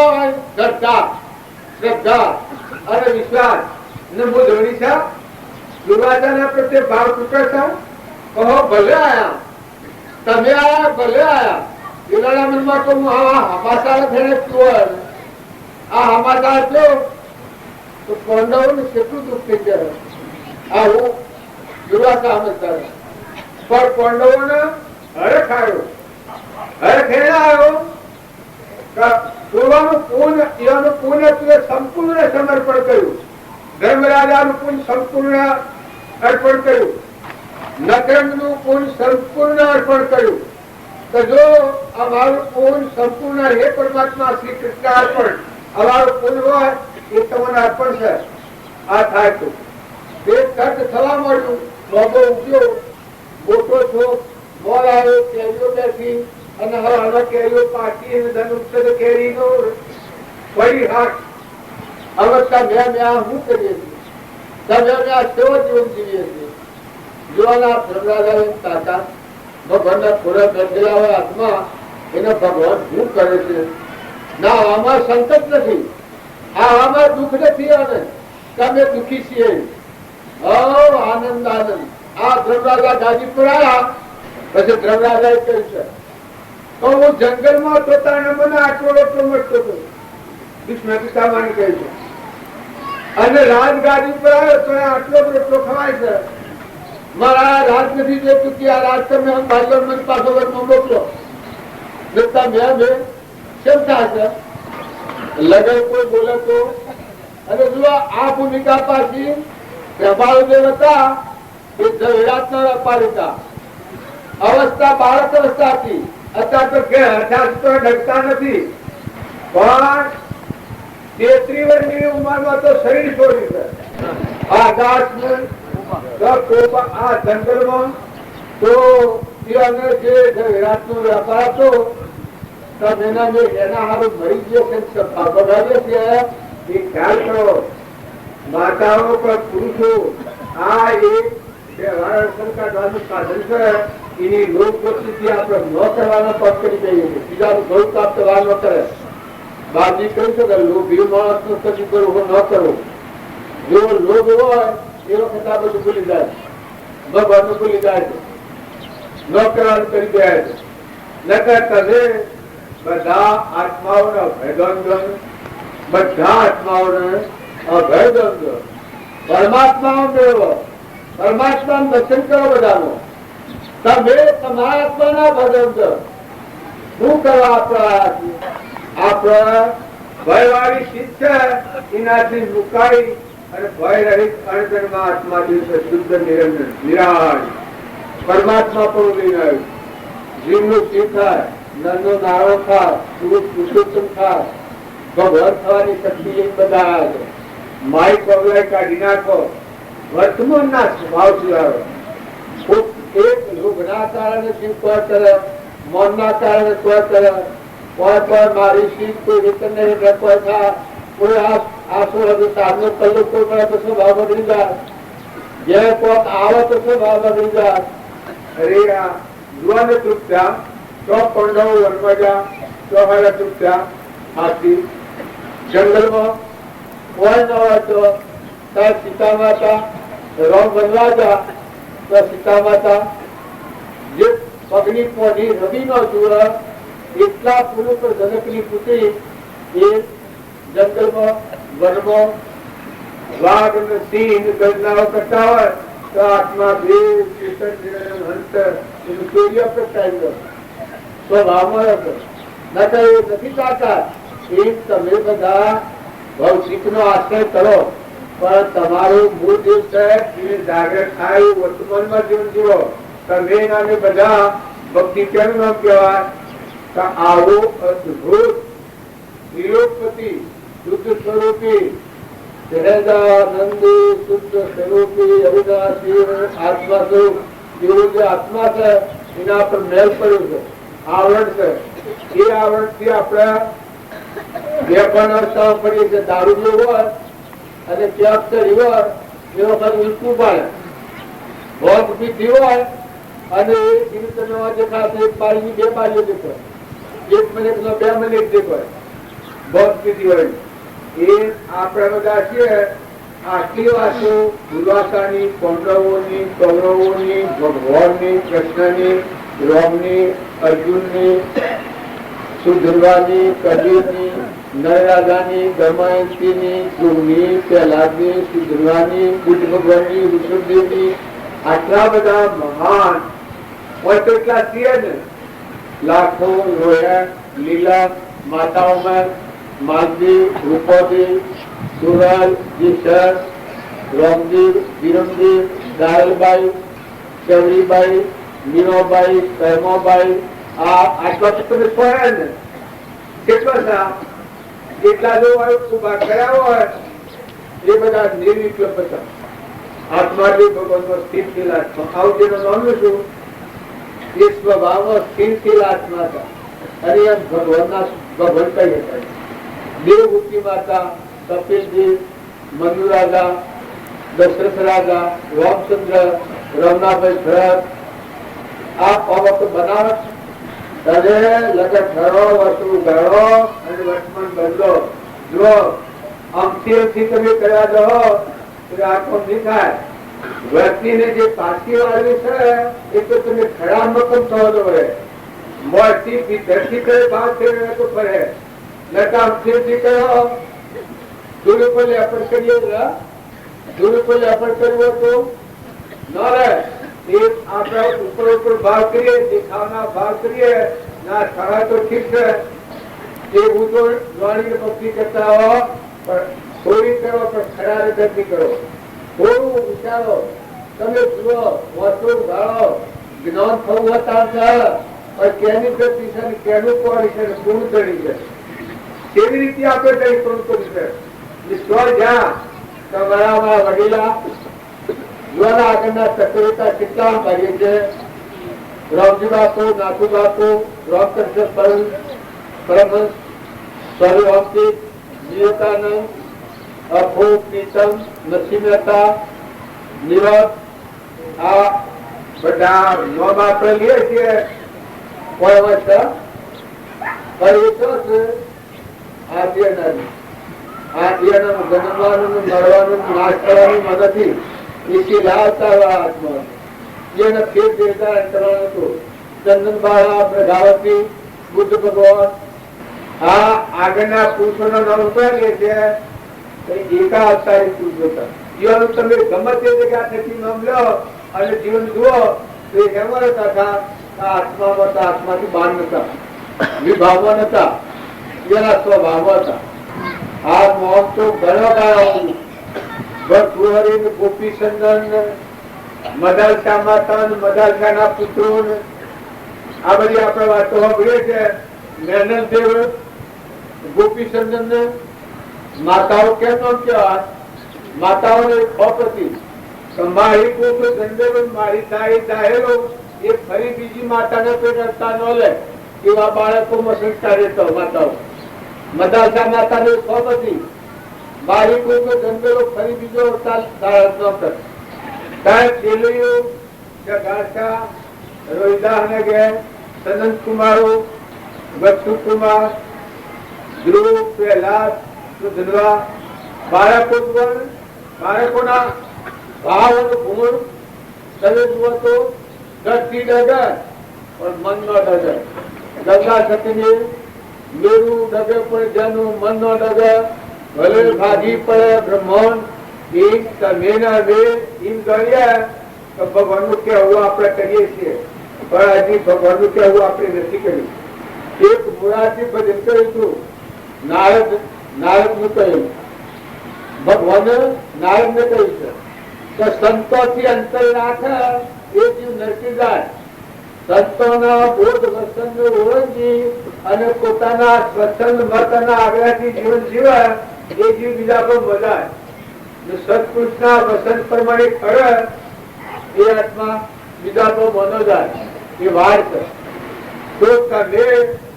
શ્રદ્ધા અને વિશ્વાસ ને મૂંઝવણી છે દુર્વાસાના પ્રત્યે ભાવ તૂટે છે કહો ભલે આયા તમે આયા ભલે આયા પેલાના મનમાં તો હું હમાસાર થઈને પીવો આ હમાસાર છો તો પાંડવોને કેટલું દુઃખ થઈ જાય. આ હું દુર્વાસા હમજતા પણ પાંડવોને હરખ આવ્યો હરખ એને આવ્યો સંપૂર્ણ સમર્પણ કર્યું. ધર્મરાજાનું પૂન સંપૂર્ણ અર્પણ કર્યું. નકરંગનું પૂન સંપૂર્ણ અર્પણ કર્યું. તો જો અમારું પૂન સંપૂર્ણ હે પરમાત્મા શ્રી કૃષ્ણ અર્પણ અમારું પૂન હોય એ તમને અર્પણ છે. આ થાય તો તે ખર્ચ થવા મળ્યું લોગો ઉગ્યો મોટો છો મોર આવ્યો કેરીઓ બેસી અને હવે હવે કેરીઓ પાકી અને ધનુષ કેરીનો ફરી હાથ હવે તમે શું કરીએ છીએ તમે સેવો જીવન જીવીએ છીએ. જોવાના ધર્મરાજા કાકા ભગવાનના થોડા બેઠેલા હોય હાથમાં એને ભગવાન શું કરે છે ના આમાં સંકટ નથી આમાં દુઃખ નથી અને તમે દુઃખી છીએ. આનંદ આનંદ આ ધર્મરાજા ગાદી પર આવ્યા પછી ધર્મરાજાએ કહ્યું છે તો હું જંગલમાં પોતાના મને આટલો રોટલો મળતો હતો ભીષ્મ પિતામહને કહ્યું છે અને રાજગાદી પર આવ્યો તો આટલો રોટલો ખવાય છે. મારા રાજ નથી જોતું કે આ રાજ તમે ભાઈબંધ પાછો વર્ગમાં મોકલો તમે કેમ થાય છે લગન કોઈ બોલે તો અને જો આ ભૂમિકા પાછી પ્રભાવદેવ હતા એ વિરાટના વેપારી હતા. અવસ્થા બાળક અવસ્થા હતી અત્યારે તો કે ઢકતા નથી પણ 33 વર્ષની ઉંમરમાં તો શરીર છોડી છે. આ જંગલમાં તો વિરાટ નો વેપાર હતો એના હારું મરી ગયો છે એ ખ્યાલ કરો. માતાઓ પર પુરુષો આ એક કાઢવાનું સાધન છે. એની લોક પ્રતિથી આપણે ન કરવાના પગ કરી દઈએ છીએ. બીજાનું ગૌ પ્રાપ્ત વાર ન કરે. બાજી કહી શકે લોભી માણસ નું કદી કરવું ન કરવું. જો લોભ હોય એ વખત આ બધું ભૂલી જાય ભગવાન નું ભૂલી જાય છે ન કરવાનું કરી ગયા છે. નકર તમે બધા આત્માઓને અભયદ્વંદ બધા આત્માઓને અભયદ્વંદ પરમાત્મા મેળવો પરમાત્મા દર્શન કરો બધાનો. તમે તમારા આત્માના ભગવંત શું કરવા આપણા ભય વાળી શીત છે એનાથી મુકાઈ અને ભય રહિત અણજન્મા આત્મા દિવસે શુદ્ધ નિરંજન નિરાશ પરમાત્મા પણ લઈને આવ્યું. જીવનું શીત થાય નંદનો નારો થાય પુરુષ પુરુષોત્તમ થાય ભગવાન થવાની શક્તિ એક બધા આવે. માઈ પગલાઈ કાઢી નાખો વર્તમાન ના સ્વભાવ સુધારો. એક લોભના કારણે શીત કોઈ કરે મન ના કારણે કોઈ કરે કોઈ મારી શીત કોઈ રીતે નહીં કોઈ થાય કોઈ આસો સાધનો કલ્લો કોઈ મળે તો સ્વભાવ બગડી જાય. જે કોક આવે તો સ્વભાવ બગડી જાય. અરે આ યુવાને તૃપ્ત્યા તો પાંડવો વનમાં જા તો હારા તૃપ્ત્યા હાથી જંગલમાં કોઈ ન હોય તો ત્યાં સીતા માતા રોમ બનવા જા તો સીતા માતા જે પગની પોની રવિ નો જુએ એટલા પુરુષ જનકની પુત્રી એ જંગલમાં વનમાં વાઘ અને સિંહ ગરનાઓ કરતા હોય તો આત્મા દેવ કીર્તન હંત એનું ચોર્ય પ્રગટાવી દો સ્વભાવમાં હતો નથી તાકાત એ તમે બધા ભૌતિક નો આશ્રય કરો પણ તમારું મૂળ જીવ છે એ જાગૃત થાય વર્તમાનમાં જીવન જીવો તમે નામે બધા ભક્તિ કેનું નામ કહેવાય કે આવો અદભુત વિલોપતિ શુદ્ધ સ્વરૂપી સહેજાનંદી શુદ્ધ સ્વરૂપી અવિનાશી આત્મા સ્વરૂપ એવું જે આત્મા છે એના પર મેલ પડ્યું છે આવરણ છે એ આવરણ થી આપણે બે પણ અવસ્થાઓ પડીએ છીએ દારૂ જેવું હોય અને ક્યાંક ચડી હોય એ વખત ઉલટું પડે ભોગ પીધી હોય અને દેખાશે એક બારીની બે બારીઓ દેખાય 1 મિનિટ નો 2 મિનિટ દેખાય ભોગ પીધી હોય એ આપણે બધા છીએ આટલી વાતો દુર્વાસાની પાંડવોની કૌરવોની ભગવાનની કૃષ્ણની રામની અર્જુનની સુધરવાની કબીરની નરરાજાની દમયંતીની ધ્રુવની પ્રહલાદની સુધરવાની બુદ્ધ ભગવાનની ઋષભદેવની આટલા બધા મહાન હોય તો એટલા છીએ ને લાખો રોયા લીલા માતાઓમાં માલદી રૂપોદી સુરલ જીસર રામદેવ વિરમદેવ દારલબાઈ ચવડીબાઈ મીરાબાઈ કરમાબાઈ આટલા તો તમે ખોયા ને કેટલા જેટલા જો ઉભા કર્યા હોય એ બધા નિર્વિકલ્પ હતા આત્મા જે ભગવાનમાં સ્થિર થયેલા આત્મા આવું જેનો નામ શું એ સ્વભાવમાં સ્થિર થયેલા આત્મા હતા અને એમ ભગવાન કઈ હતા દેવભૂતિ માતા કપિલજી મનુ રાજા દશરથ રાજા રામચંદ્ર રમનાભાઈ ભરત આ વખત બનાવટ તમે લગન ઠરો વસ્તુ ગળો અને વર્તમાન બદલો જો આમથી તમે કર્યા દો તો આખો નહીં થાય વ્યક્તિને જે પાછી વાળી છે એ તો તમે ખરા મકમ થવો જોઈએ મોરથી ભીતરથી કરે બાદ ફેરવે તો ફરે નકા આમથી કરો દુરુપયોગ અપડ કરીએ દુરુપયોગ અપડ કરવો તો ન રહે આપણે ઉપર ઉપર ભાવ કરીએ દેખાવના ભાવ કરીએ ના ખરા તો ઠીક છે એ હું તો વાણી ભક્તિ કરતા હો પણ થોડી કરો પણ ખરા રીતે કરો થોડું વિચારો તમે જુઓ વાંચો ગાળો જ્ઞાન થવું હતા પણ કેની ગતિ છે કેનું કોણી છે પૂર્ણ કરી છે કેવી રીતે આપણે કઈ પૂર્ણ કરી છે ઈશ્વર જ્યાં તમારા વડીલા યુવાના આગળના સક્રિયતા કેટલા કરીએ છે રામજી બાપુ નાથુ બાપુ રામકૃષ્ણ પરમહંસ સ્વામી રામજી વિવેકાનંદ અખો પ્રીતમ નરસિંહ મહેતા નિરજ આ બધા નામ આપણે લઈએ છીએ કોઈ અવસ્થા પણ એ શું છે આ જન્મવાનું મરવાનું નાશ કરવાનું મદદથી इसकी लालता आत्मा ये न फिर देता अंतराण को चंदन बाबा प्रभावती बुद्ध भगवान આ આગળના પુરુષોનો નામ ઉપાડીએ છીએ તો એકા અવતારી પુરુષ હતા જીવન તમે ગમે તે જગ્યાથી નામ લો અને જીવન જુઓ તો એ એમાં હતા આત્મામાં હતા આત્માથી બહાર નતા વિભાવમાં નતા એના સ્વભાવ હતા આ મોહ તો ઘણો કાળ ભગવરી ગોપી ચંદન મદાલસા માતા મદાલસાના પુત્રો આ બધી આપણે વાતો સાંભળીએ છે મેનલ દેવ ગોપી ચંદન માતાઓ કેમ નામ કહેવાય માતાઓને ખોપ હતી મારી કોપ ગંડેલો મારી તાઈ દાહેલો એ ફરી બીજી માતાને પેટ અડતા ન લે એવા બાળકોમાં સંસ્કાર રહેતો માતાઓ મદાલસા માતાને ખોપ હતી મારી કોઈ જંગલો ફરી બીજો રોહિદાસ સનંદ કુમારો વત્સુ કુમાર ધ્રુવ પ્રહલાદ સુધનવા બાળકોના ભાવ અને ગુણ તમે જુઓ તો 10 થી 11 પણ મન નો ડગે. ગંગા સતીની મેરું ડગે પણ જેનું મન નો ડગે, ભલે ભાગી પડે બ્રહ્માંડ એમ તમે ના વે એમ ગણીએ તો ભગવાનનું કહેવું આપણે કરીએ છીએ, પણ હજી ભગવાનનું કહેવું આપણે નથી કર્યું. એક મુરારજી ભજન કર્યું હતું, નારદ નું કહ્યું, ભગવાને નારદ ને કહ્યું છે કે સંતોથી અંતર રાખે એ જીવ નરકી જાય. સંતોના બોધ વસન ઓળંગી અને પોતાના સ્વચ્છંદ મતના આગ્રહથી જીવન જીવે એ જીવ બીજા પર બધાય. સત્પુરુષના વસન પ્રમાણે ખરે એ આત્મા બીજા પર બનો જાય. એ વાર છે તો તમે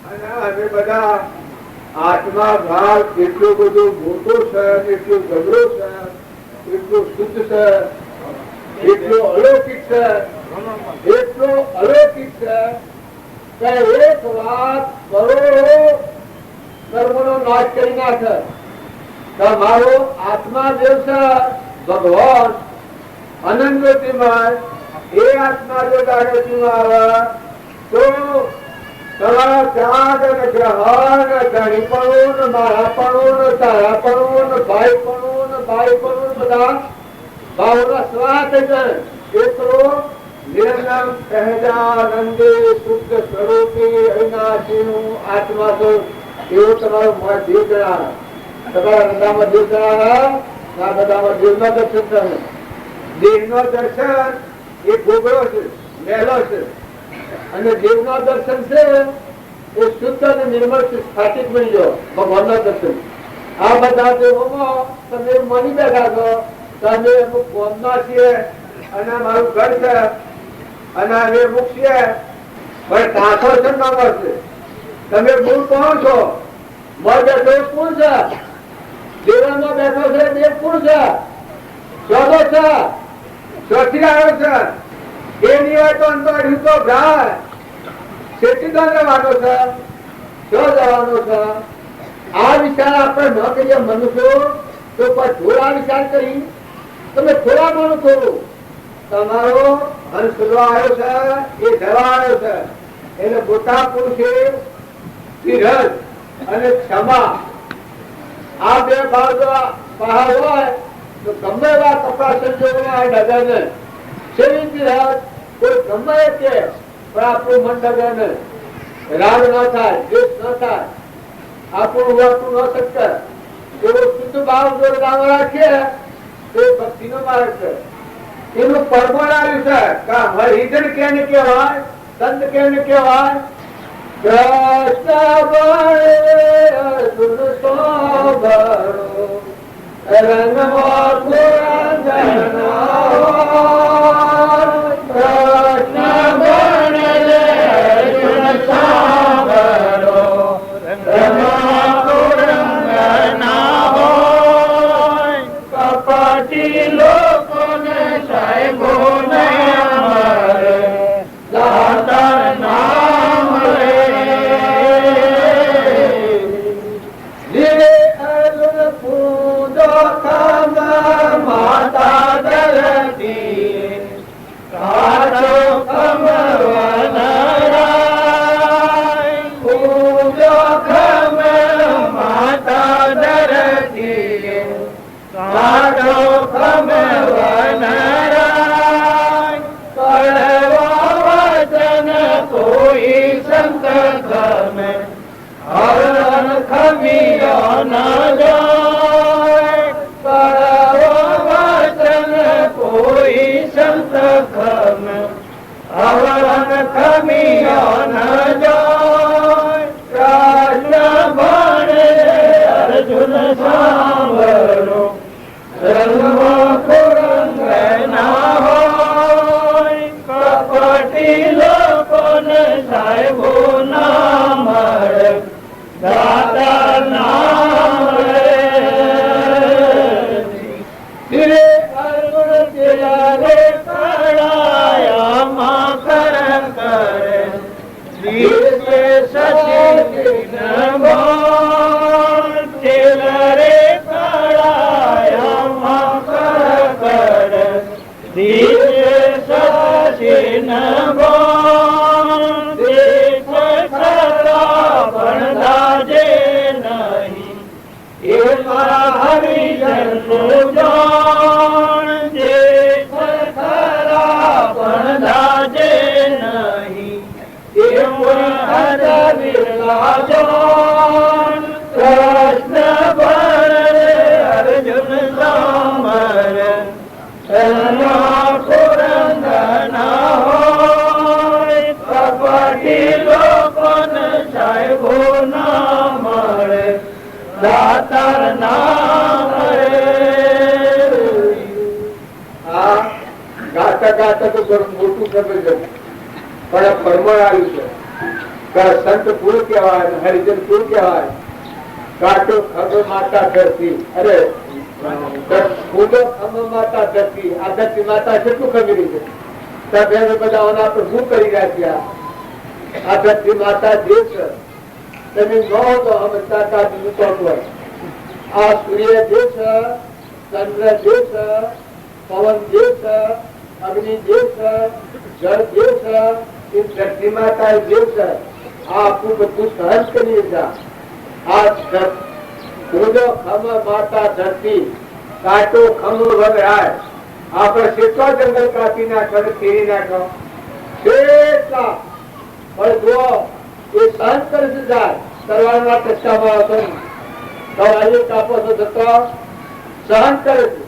અને અમે બધા આત્મા ભાવ એટલો બધો મોટો છે, એટલો ગગડો છે, એટલો શુદ્ધ છે, એટલો અલૌકિક છે, એટલો અલૌકિક છે કે એક વાત કરોડો કર્મનો નાશ કરી નાખે. તમારો આત્મા જે છે ભગવાન અનંતમય, એ આત્મા જો જાગૃતિમાં આવે તો તમારા ત્યાગ અને ગ્રહણ ને ધણીપણું ને મારાપણું ને તારાપણું ને ભાઈપણું ને ભાઈપણું બધા ભાવના સ્વાહ થઈ જાય. એટલો નિરંજન સહજાનંદી શુદ્ધ સ્વરૂપી અવિનાશીનું આત્મા તો એવો તમારો દેવ જણાવે. તમારા હૃદયમાં દેવ જણાવે, આ બધામાં દેવના દર્શન થાય. દેવનો દર્શન એ ગોગળો છે, મહેલો છે, અને દેવના દર્શન છે એ શુદ્ધ અને નિર્મળ છે, સ્થાપિત બની જાઓ. ભગવાનના દર્શન આ બધા દેવોમાં તમે માની બેઠા છો તમે અમુક ગોમના છીએ અને મારું ઘર છે અને અમે અમુક છીએ, પણ કાંઠો છે નામ છે. તમે મૂળ કોણ છો? મર બેઠો એ કોણ છે? દેવળમાં બેઠો છે દેવ કોણ છે? ચોદો છે, ચોથી આવ્યો છે. એ નિવાય તો અંતર તો ભ્રાય શેઠીદાન રહેવાનો છે, ક્યાં જવાનો છે? આ વિચાર આપણે ન કરીએ મનુષ્યો તો થોડા વિચાર કરી તમે થોડા માનો થોડું. તમારો હંસ આવ્યો છે એ જવા આવ્યો છે, એટલે મોટા પુરુષે ધીરજ અને ક્ષમા આ બે ભાવ જો બહાર હોય તો ગમે એવા કપડા સંજોગોમાં ડગે ને સેવી ધીરજ કોઈ ગમે કે પણ આપણું મન ડગે ને, રાગ ન થાય, દ્વેષ ન થાય, આપણું વર્તું ન શકશે એવો શુદ્ધ ભાવ જો રામ રાખીએ તો ભક્તિ નો માર્ગ છે. એનું પરમાણ આવ્યું છે કે હરિજન કેને કહેવાય, સંત કેને કહેવાય? કૃષ્ણ અર્જુન સોબરો રંગમાં સાજન કૃષ્ણ ભરે અર્જુન સાંભળે એના પુરંદરના હોય કપટી લોકોને સાહેબો ના મળે દાતાર ના મળે. આ ગાતા ગાતા તો ઘણું મોટું સમય છે, પણ આ પરમળ આવ્યું છે કે સંત કુળ કહેવાય, હરિજન કુળ કહેવાય. કાટો ખબર માતા ધરતી, અરે કૂદો ખબર માતા ધરતી. આ ધરતી માતા કેટલું ખબરી છે, તમે બધા ઓના પર શું કરી રહ્યા છીએ? આ ધરતી માતા જે છે તમે ન હો તો સમજતા હતા બીજું તો હોય. આ સૂર્ય જે છે, ચંદ્ર જે છે, પવન જે છે, અગ્નિ જે છે, જળ જે છે, એ ધરતી માતા જે છે, આ આપણું બધું સહન કરીએ છીએ. આ કૂદો ખમ માતા ધરતી, કાટો ખમ વગરાય. આપણે કેટલા જંગલ કાપી નાખો, ફેરી નાખો કેટલા, પણ જો એ સહન કરી દીધા કરવાના ટચકામાં આવતો નહીં. કાપો તો જતો સહન કરે છે.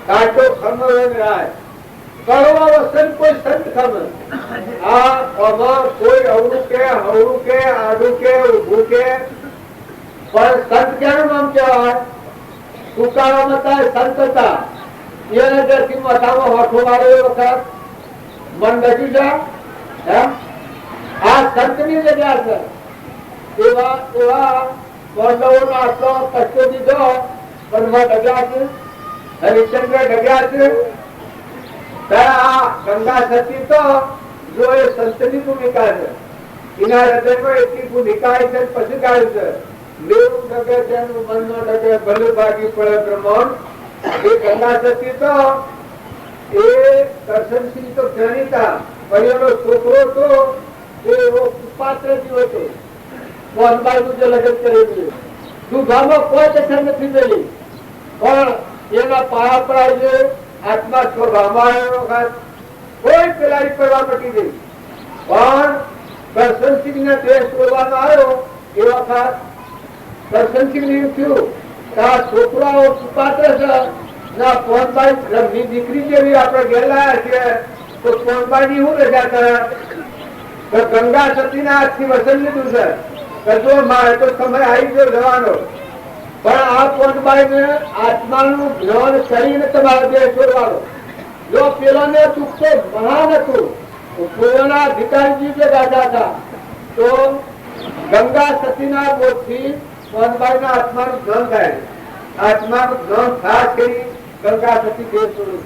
કાંટો ખમ વગરાય, કડવા વસન કોઈ સંત ખમ. આ કોઈ અવળું કે હવળું કે આડું કે ઊભું કે, પણ સંત ક્યાંનું નામ કહેવાય? ટૂંકારામાં થાય સંત હતા. એને દર્શી માથામાં હોઠો મારો એ વખત મન ડગ્યું છે. આ સંતની જગ્યા છે. એવા એવા પાંડવોનો આટલો કષ્ટો દીધો, પણ ડગ્યા છે. હરિશ્ચંદ્ર ડગ્યા છે. આ ગંગા સતી તો જો એ સંતની ભૂમિકા છે, એના હૃદયમાં એટલી ભૂમિકા છે. પછી કાઢ્યું છે લેવું ડગે તેનું મન નો ડગે ભલે ભાગી પડે બ્રહ્માંડ. એ ગંગા સતી તો એ કરશનસિંહ તો જાણીતા, પણ એનો છોકરો તો એવો પાત્ર જેવો હતો. મોહનબાઈ જે લગ્ન કરેલું દુધામાં કોઈ કસર નથી થયેલી, પણ એના પાયા પડાય આત્મા સ્વભાવમાં કોઈ પેલારી કરવા પટી ગઈ. પણ કરશનસિંહ ને દેશ છોડવાનો આવ્યો એ વખત કરશનસિંહ ને એવું થયું કે આ છોકરાઓ પાત્ર છે ના પોનબાઈ ની દીકરી જેવી આપણે ગયેલા છે, તો પોનબાઈ ની શું રજા કરે? ગંગા સતી ના હાથથી વસન લીધું છે કે જો મારે તો સમય આવી ગયો જવાનો, પણ આ પોનબાઈ ને આત્માનું જ્ઞાન કરીને તમારે દેહ છોડવાનો. જો પેલો ને દુઃખ તો મહાન હતું, પૂર્વના અધિકારીજી જે રાજા હતા, તો ગંગા સતીના બોધથી પોનબાઈ ના આત્માનું જ્ઞાન થાય. આત્માનું જ્ઞાન ખાસ કરી ગંગા સતી દેહ છોડ્યું.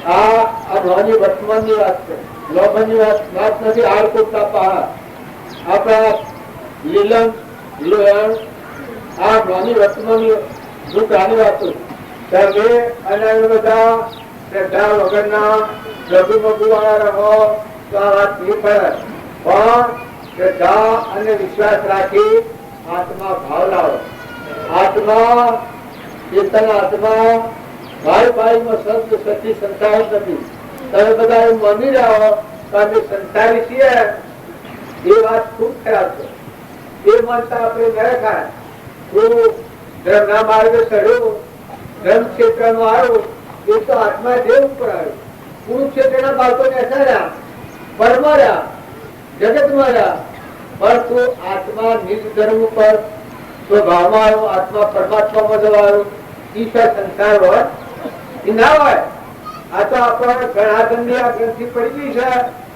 આ ભવાની વર્તમાનની વાત છે, લોભની વાત નથી. હારકોટના પહાડ આપણા લીલમ લોહણ આ ભવાની વર્તમાનની દુઃખની વાતો. તમે અને બધા શ્રદ્ધા વગરના લઘુ મગુ વાળા રહો તો આ વાત નહીં પડે, પણ શ્રદ્ધા અને વિશ્વાસ રાખી આત્મા ભાવ લાવો. આત્મા ચેતન આત્મા ભાઈ ભાઈમાં શબ્દ સતી સંસાર નથી. તમે બધા એવું માની રહ્યા કે અમે સંસારી છીએ, એ વાત ખૂબ ખરાબ છે. એ માનતા આપણે ન રખાય. હું ધર્મના માર્ગે ચડ્યો, ધર્મ ક્ષેત્રમાં આવ્યો, એ તો આત્મા દેવ ઉપર આવ્યો. કુરુક્ષેત્રના બાળકોને અસાર્યા, પરમા રહ્યા, જગતમાં રહ્યા, પણ તું આત્મા નિજ ધર્મ ઉપર સ્વભાવમાં આવ્યો, આત્મા પરમાત્મામાં જવા આવ્યો. ઈશ્વર સંસાર હોય એ ના હોય. આ તો આપણને ઘણા ધંધી આ ગ્રંથિ પડી ગઈ છે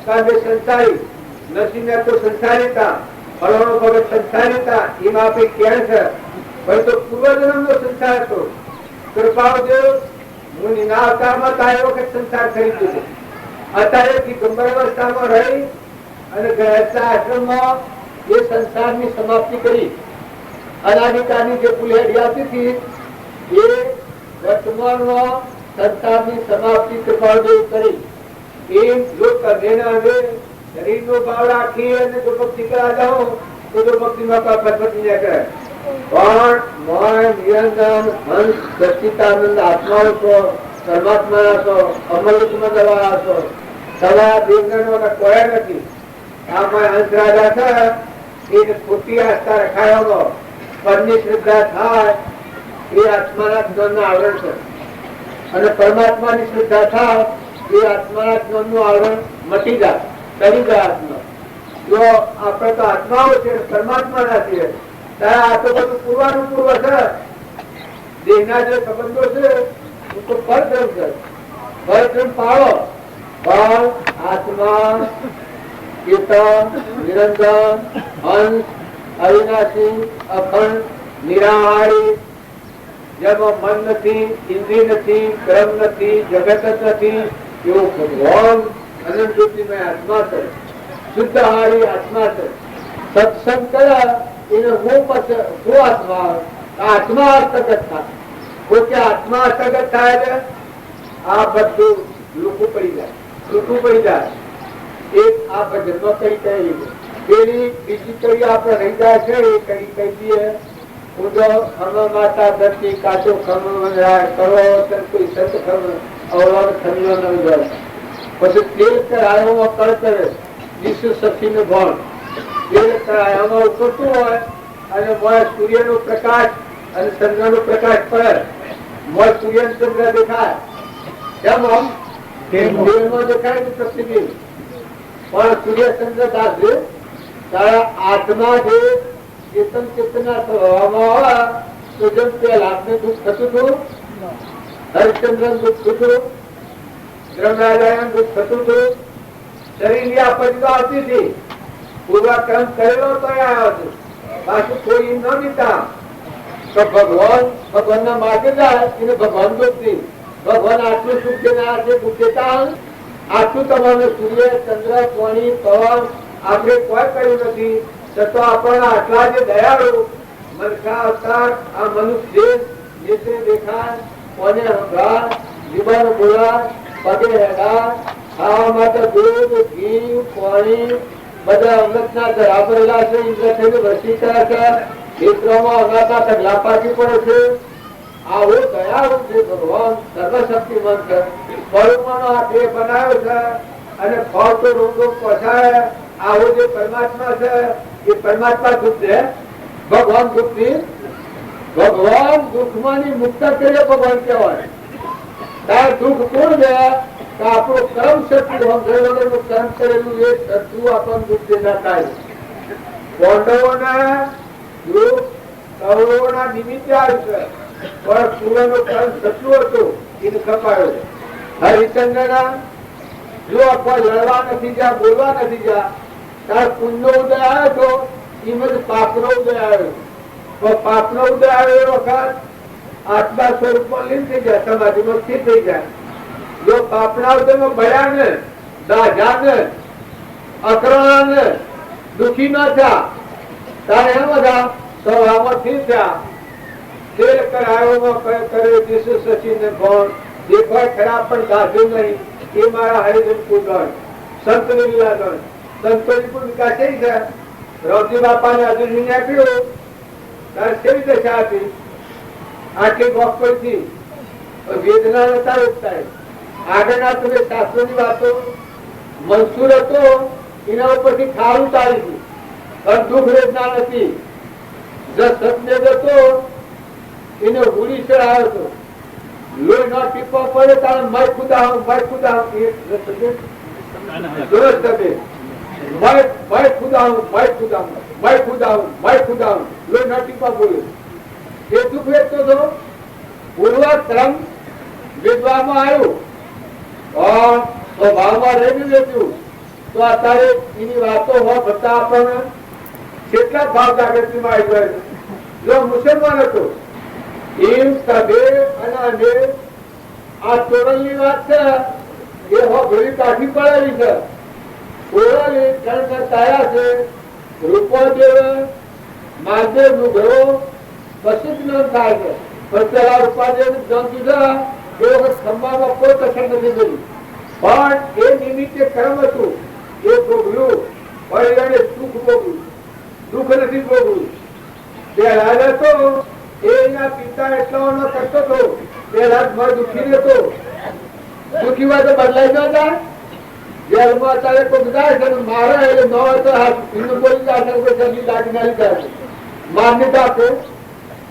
કારણ કે સંસારી નસીને તો સંસારીતા, ફળવાનો ભગત સંસારીતા, એમાં આપણે ક્યાં છે? ભાઈ તો પૂર્વજન્મ નો સંસાર હતો. કૃપાદેવ મુનિના અવતારમાં તારે વખત સંસાર કરી દીધો. અત્યારે દિગંબર અવસ્થામાં રહી અને ગૃહસ્થ આશ્રમમાં એ સંસારની સમાપ્તિ કરી. અનાદિકાળની જે પુલેડી આવતી હતી એ વર્તમાનમાં સંસારની સમાપ્તિ કૃપાદેવ કરી. એ જો કરેના હવે શરીરનો ભાવ રાખી અને જો ભક્તિ કરા જાઓ તો જો ભક્તિમાં પદ્ધતિ ન કરે. પણ મન નિરંજન હંસ સચિતાનંદ આત્માઓ છો, પરમાત્મા છો, અમૃતમાં દવા છો. તમારા દેવગણોને કોઈ નથી. આમાં હંસ રાજા છે એ ખોટી આસ્થા રખાયો પરની શ્રદ્ધા થાય એ આત્માના જ્ઞાનનું આવરણ છે, અને પરમાત્માની શ્રદ્ધા થાય એ આત્માના જ્ઞાનનું આવરણ મટી જાય, કરી જાય આત્મા. જો આપણે તો આત્માઓ છે, પરમાત્મા નથી, ત્યારે આ તો બધું પૂર્વાનું પૂર્વ છે. દેહના જે સંબંધો છે એ તો પરધર્મ છે. પરધર્મ પાળો, પણ આત્મા, ચેતન, નિરંજન, અંશ, અવિનાશી, અખંડ, નિરાહારી, જેમાં મન નથી, ઇન્દ્રિય નથી, કર્મ નથી, જગત જ નથી, એવો ભગવાન અનંત જ્યોતિમય આત્મા છે, શુદ્ધહારી આત્મા છે. સત્સંગ કરે એને હું આત્મા, આત્મા હસ્તગત થાય. પોતે આત્મા હસ્તગત થાય છે, આ બધું લૂકું પડી જાય, છૂટું પડી જાય. એક આ ભજનમાં કઈ કહી પેલી બીજી કઈ આપણે રહી જાય છે, એ કઈ કહી દઈએ ઉદો ખમ માતા ધરતી કાચો ખમ વનરાય કરો કોઈ સત ખમ અવળાદ ખમ્યો ન જાય. પછી તેલ કરાયોમાં કળ કરે વિશ્વ સખીનો ભણ. તેલ કરાયામાં ઉતરતું હોય અને મોય સૂર્યનો પ્રકાશ અને ચંદ્રનો પ્રકાશ પડે, મોય સૂર્ય ચંદ્ર દેખાય, કેમ આમ તેલમાં દેખાય ને પ્રતિબિંબ. પણ સૂર્ય ચંદ્ર દાસ તારા આત્મા જે ચેતન ચેતના સ્વભાવમાં હોય તો જેમ તેલ આપને દુઃખ થતું હતું, હરિશ્ચંદ્ર દુઃખ થતું, ધર્મરાજા દુઃખ થતું હતું, શરીરની આપત્તિ આવતી હતી, પૂર્વક્રમ કરેલો તો આવ્યો હતો, પાછું કોઈ ન દીધા તો ભગવાનના માર્ગે જાય એને ભગવાન દુઃખ દી. ભગવાન આટલું સુખ દેનાર છે, દુઃખ દેતા આટલું તમારે સૂર્ય ચંદ્ર પાણી પવન આપણે કોઈ કર્યું નથી, છતાં આપણને આટલા જે દયાળુ મનસા અવતાર આ મનુષ્ય નેત્રે દેખાય, કોને હંગાર, જીવન બોલા, પગે હેડા, ખાવા માટે દૂધ, ઘી, પાણી બધા અમૃતના ધરા ભરેલા છે. ઇન્દ્રથી વસી કર્યા છે, નેત્રોમાં અગાતા ઢગલા પાકી પડે છે. આવો દયાળુ છે ભગવાન, સર્વશક્તિમાન છે. ફળમાંનો આ દેહ બનાવ્યો છે અને ફળ તો રોગો પહોંચાય. આવો જે પરમાત્મા છે એ પરમાત્મા દુઃખ છે, ભગવાન દુઃખ ની. ભગવાન દુઃખમાંની મુક્ત કરે ભગવાન કહેવાય. તાર દુઃખ કોણ છે? આપણો કર્મ શક્તિ કર્મ કરેલું એ શત્રુ આપણને દુઃખ દેતા થાય. પાંડવોના દુઃખ કૌરવોના નિમિત્તે આવ્યું છે, પણ સૂર્યનો કર્મ શત્રુ હતો એને ખપાયો છે. હરિચંદ્રના જો આપણે લડવા નથી ગયા, બોલવા નથી ગયા, તાર પુણ્યનો ઉદય આવ્યો હતો, એમાં પાપનો ઉદય આવ્યો. તો પાપનો ઉદય આવ્યો એ વખત આત્મા સ્વરૂપમાં લીન થઈ જાય, સમાધિમાં સ્થિર થઈ જાય. જો પાપના ઉદયમાં ભયા ને, દાજા ને, અકરણા ને, દુઃખી ના થયા, તારે એમ બધા સ્વભાવમાં સ્થિર થયા. તેલ કરાયોમાં કરે દિશુ સચિન ને ભણ દેખાય ખરા પણ ગાધું નહીં. એ મારા હરિજન કુદણ સંતની લીલા ગણ. સંતોની પણ વિકાસ થઈ છે. રવજી બાપાને અર્જુનને આપ્યું ત્યારે કેવી દશા હતી, આટલી ગોપડથી વેદના નતા રોકતા. આગળના તમે શાસ્ત્રોની વાતો મંસૂર હતો એના ઉપરથી ખાર ઉતારી હતી, પણ દુઃખ વેદના નથી. સત્યજ હતો એને હુડી ચડાયો હતો, લોહી ન ટીપવા પડે તારે મય ખુદા મય ખુદા મય ખુદા મય ખુદા મય ખુદા મય ખુદા લોહી ન ટીપવા બોલે. એ દુઃખ વેચતો હતો. પૂર્વક્રમ વેચવામાં આવ્યું પણ સ્વભાવમાં રહી વેચ્યું તો અત્યારે એની વાતો હોય બધા આપણને કેટલા ભાવ જાગૃતિમાં આવી જાય. જો મુસલમાન હતો એમ સભે અને અમે આ તોરણની વાત છે એ ઘડી કાઢી પડેલી છે. ઓરલી ત્રણ તાયા છે, રૂપદેવ મહાદેવ નું ઘરો પછી જ ન થાય છે. પણ પેલા રૂપાદેવ જન દીધા એ વખત ખંભામાં કોઈ કસર નથી કરી, પણ એ નિમિત્તે કર્મ હતું એ ભોગવ્યું. પણ એને સુખ ભોગવ્યું, દુઃખ નથી ભોગવ્યું. પેલા તો એના પિતા એટલા કરતો હતો, પેલા દુઃખી રહેતો. દુઃખી હોય તો બદલાઈ ન જાય. જેલમાં અત્યારે કોઈ જાય છે ને મારે એટલે ન હોય તો હિન્દુ બોલી જાય છે કોઈ જલ્દી લાગી નાખી જાય છે મારની આપે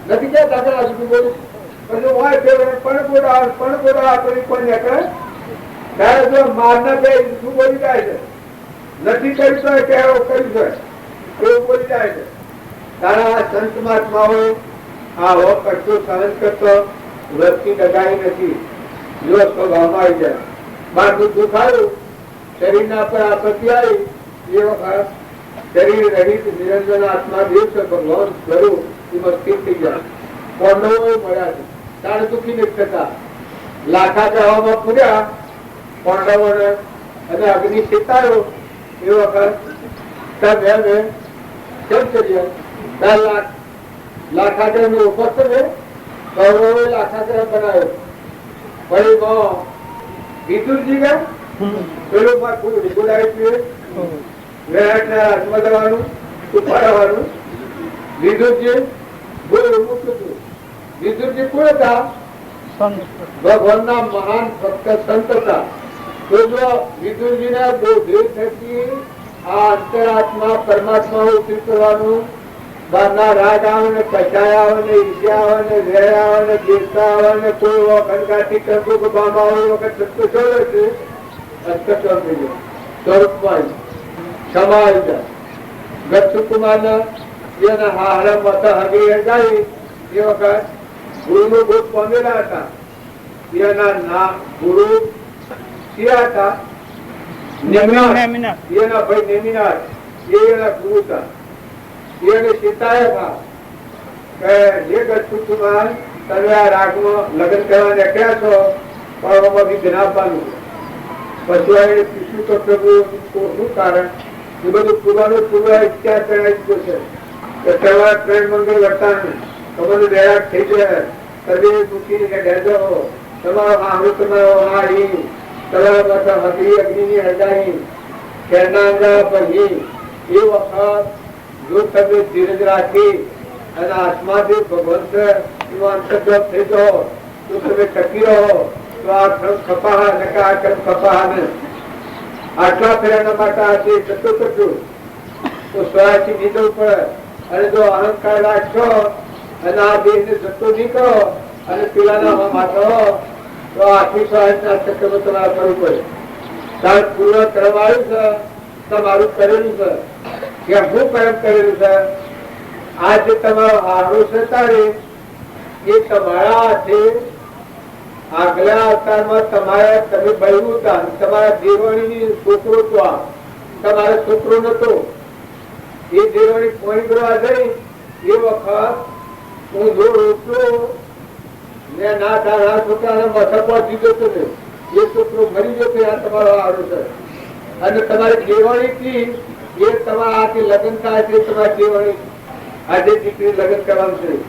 નથી કહેતા કે આ સુધી બોલું પછી હોય તે પણ બોલા કોઈ કોઈ નીકળે ત્યારે જો મારના બે શું બોલી જાય છે નથી કરી તો કે કરી છે એવું બોલી જાય છે તારા આ સંત મહાત્માઓ આ હો કરતો સહન કરતો વ્રતથી ડગાઈ નથી જો સ્વભાવમાં આવી જાય બહારનું દુઃખ આવ્યું શરીરના પર આપત્તિ આવી એ વખત શરીર રહિત નિરંજન આત્મા દિવસે ભગવાન સ્વરૂપ એમાં સ્થિર થઈ જાય પાંડવો મળ્યા છે તારે દુઃખી નથી થતા લાખા જવામાં પૂર્યા પાંડવોને અને અગ્નિ શીતાયો એ વખત તમે કેમ કરીએ 10 લાખ લાખાગ્રહ નો ઉપસ્થ કૌરવોએ લાખાગ્રહ બનાવ્યો ફરી વિદુરજી ગયા પેલું ગુડાઈ પીએ વેરાટના હાથમાં જવાનું ઉપાડવાનું વિદુરજી બોલ મુક્ત હતું વિદુરજી કોણ હતા ભગવાનના મહાન ભક્ત સંત હતા તો જો વિદુરજીના બોધે થકી આ અંતરાત્મા પરમાત્મા ઉતરી કરવાનું બહારના રાગ આવે ને કચાય આવે ને ઈર્ષ્યા આવે ને વેર આવે ને દેશતા આવે ને કોઈ વખત કરતું કે બામ આવે વખત સત્ય ચોરે છે અસ્તર થઈ જાય સ્વરૂપમાં ક્ષમા આવી જાય ગચ્છુકુમાર એના હારા માતા હગી જાય એ વખત ગુરુનું બોધ પામેલા હતા એના નામ ગુરુ ક્યાં હતા એના ભાઈ નેમિનાથ એના ગુરુ હતા એને સીતાએ કે જે ગચ્છુકુમાર તમે આ રાગમાં લગ્ન કરવા નીકળ્યા છો પણ આમાં વિઘ્ન આપવાનું પછી એને પૂછ્યું તો પ્રભુ શું કારણ એ બધું પૂર્વાનું પૂર્વ ઇચ્છા કરાવી દીધો છે કે તમારા પ્રેમ મંગળ વર્તાન તમારું દયાળ થઈ જાય તમે મૂકીને ડેજો તમારો આમૃત તમારો હારી તમારા માથા હગરી અગ્નિની હજારી કેનાંગા પછી એ વખત જો તમે ધીરજ રાખી અને આત્માથી ભગવંત અંતર્ગત થઈ જાઓ તો તમે ટકી રહો તો આ ક્રમ ખપાહા ને આ ક્રમ ખપાહા ને આટલા ફેરાના માટે આજે જતો કરજો તો સ્વરાથી નીકળવું પડે અને જો અહંકાર રાખશો અને આ દેહ ને જતો નહીં કરો અને પીલાના માથો તો આખી સ્વરાજના ચક્કરમાં તમારે કરવું પડે તાર પૂર્વ કર્મ આવ્યું છે તમારું કરેલું છે કે હું કર્મ કરેલું છે આ જે તમારો હારો છે તારે એ તમારા હાથે આગલા અવતારમાં તમારા તમે બહેરું હતા તમારા દેવણીની છોકરો તો આ તમારો છોકરો નતો એ દેવણી પોણી કરવા જઈ એ વખત હું જો રોટલો ને ના તારા છોકરાને મથક પહોંચી જતો ને એ છોકરો મરી જતો આ તમારો હારો છે અને તમારી દેવણી થી એ તમારા હાથે લગ્ન થાય છે તમારી દેવણી આજે દીકરી લગ્ન કરવાનું છે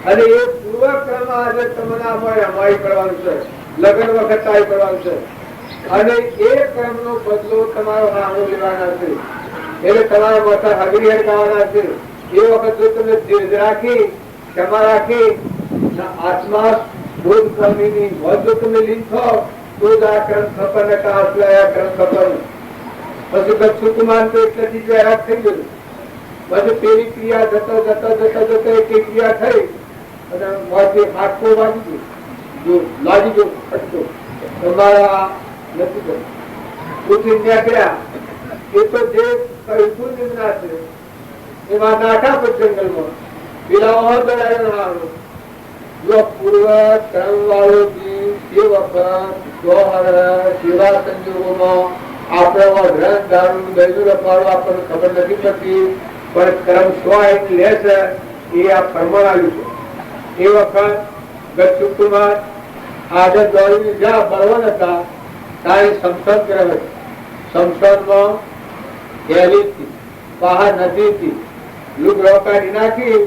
અને એ પૂર્વક્રમ આજે તમને અમારી કરવાનું છે લગ્ન વખત તારી કરવાનું છે અને એ કર્મ નો બદલો તમારો નામો લેવાના છે એટલે તમારા માથા હગરી હડકાવાના છે એ વખત જો તમે ધીરજ રાખી ક્ષમા રાખી આત્મા બોધ પામીની જો તમે લીન થો તો જ આ કર્મ ખબર ને કાસલાયા કર્મ ખબર પછી ગચ્છુકુમાર તો એટલેથી વૈરાગ થઈ ગયું પછી પેલી ક્રિયા જતા એક ક્રિયા થઈ અને હાથો વાગી ગયો લાગી ગયો ફટકો તમારા નથી કર્યું પૂછી નીકળ્યા એ તો જે કયું નિમના છે એમાં નાખા પછી જંગલમાં પેલા ઓહદાયો જો પૂર્વ કર્મ વાળો એ વખત સેવા સંજોગોમાં આપણે રસ દારૂ દહીનું રખવાડું આપણને ખબર નથી પડતી પણ કર્મ સ્વ લે છે એ આ પ્રમાણ આવ્યું છે એ વખત ગચ્છુકુમાર આજે દોડીને જ્યાં બળવાન હતા ત્યાં સંસદ ગ્રહ સંસદમાં ગેલીથી બહાર નદીથી લુગડો કાઢી નાખી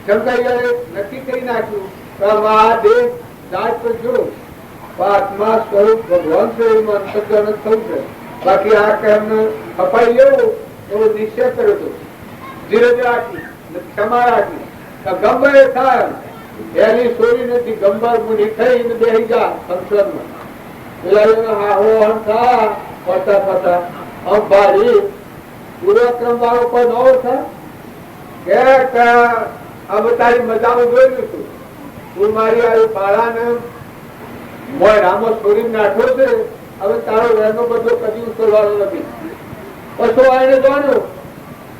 શંકર નક્કી કરી નાખ્યું આ દેહ જાત પર જો આત્મા સ્વરૂપ ભગવાન છે એમાં અંતર્જન થયું છે બાકી આ કર્મ ખપાઈ લેવું એવો નિશ્ચય કર્યો હતો ધીરજ રાખી ક્ષમા રાખી ગંભર થાય એની સોરી નથી ગંભર મુનિ થઈને બેસી જા સંસદમાં પેલા હાહો થા ફરતા ફરતા આમ ભારી પૂર્વક્રમ વાળો કોઈ નવો છે કે હવે તારી મજામાં જોયેલું છું તું મારી આવી બાળાને મોય રામો છોડી નાખ્યો છે હવે તારો વહેનો બધો કદી ઉતરવાનો નથી પછી આને જાણ્યું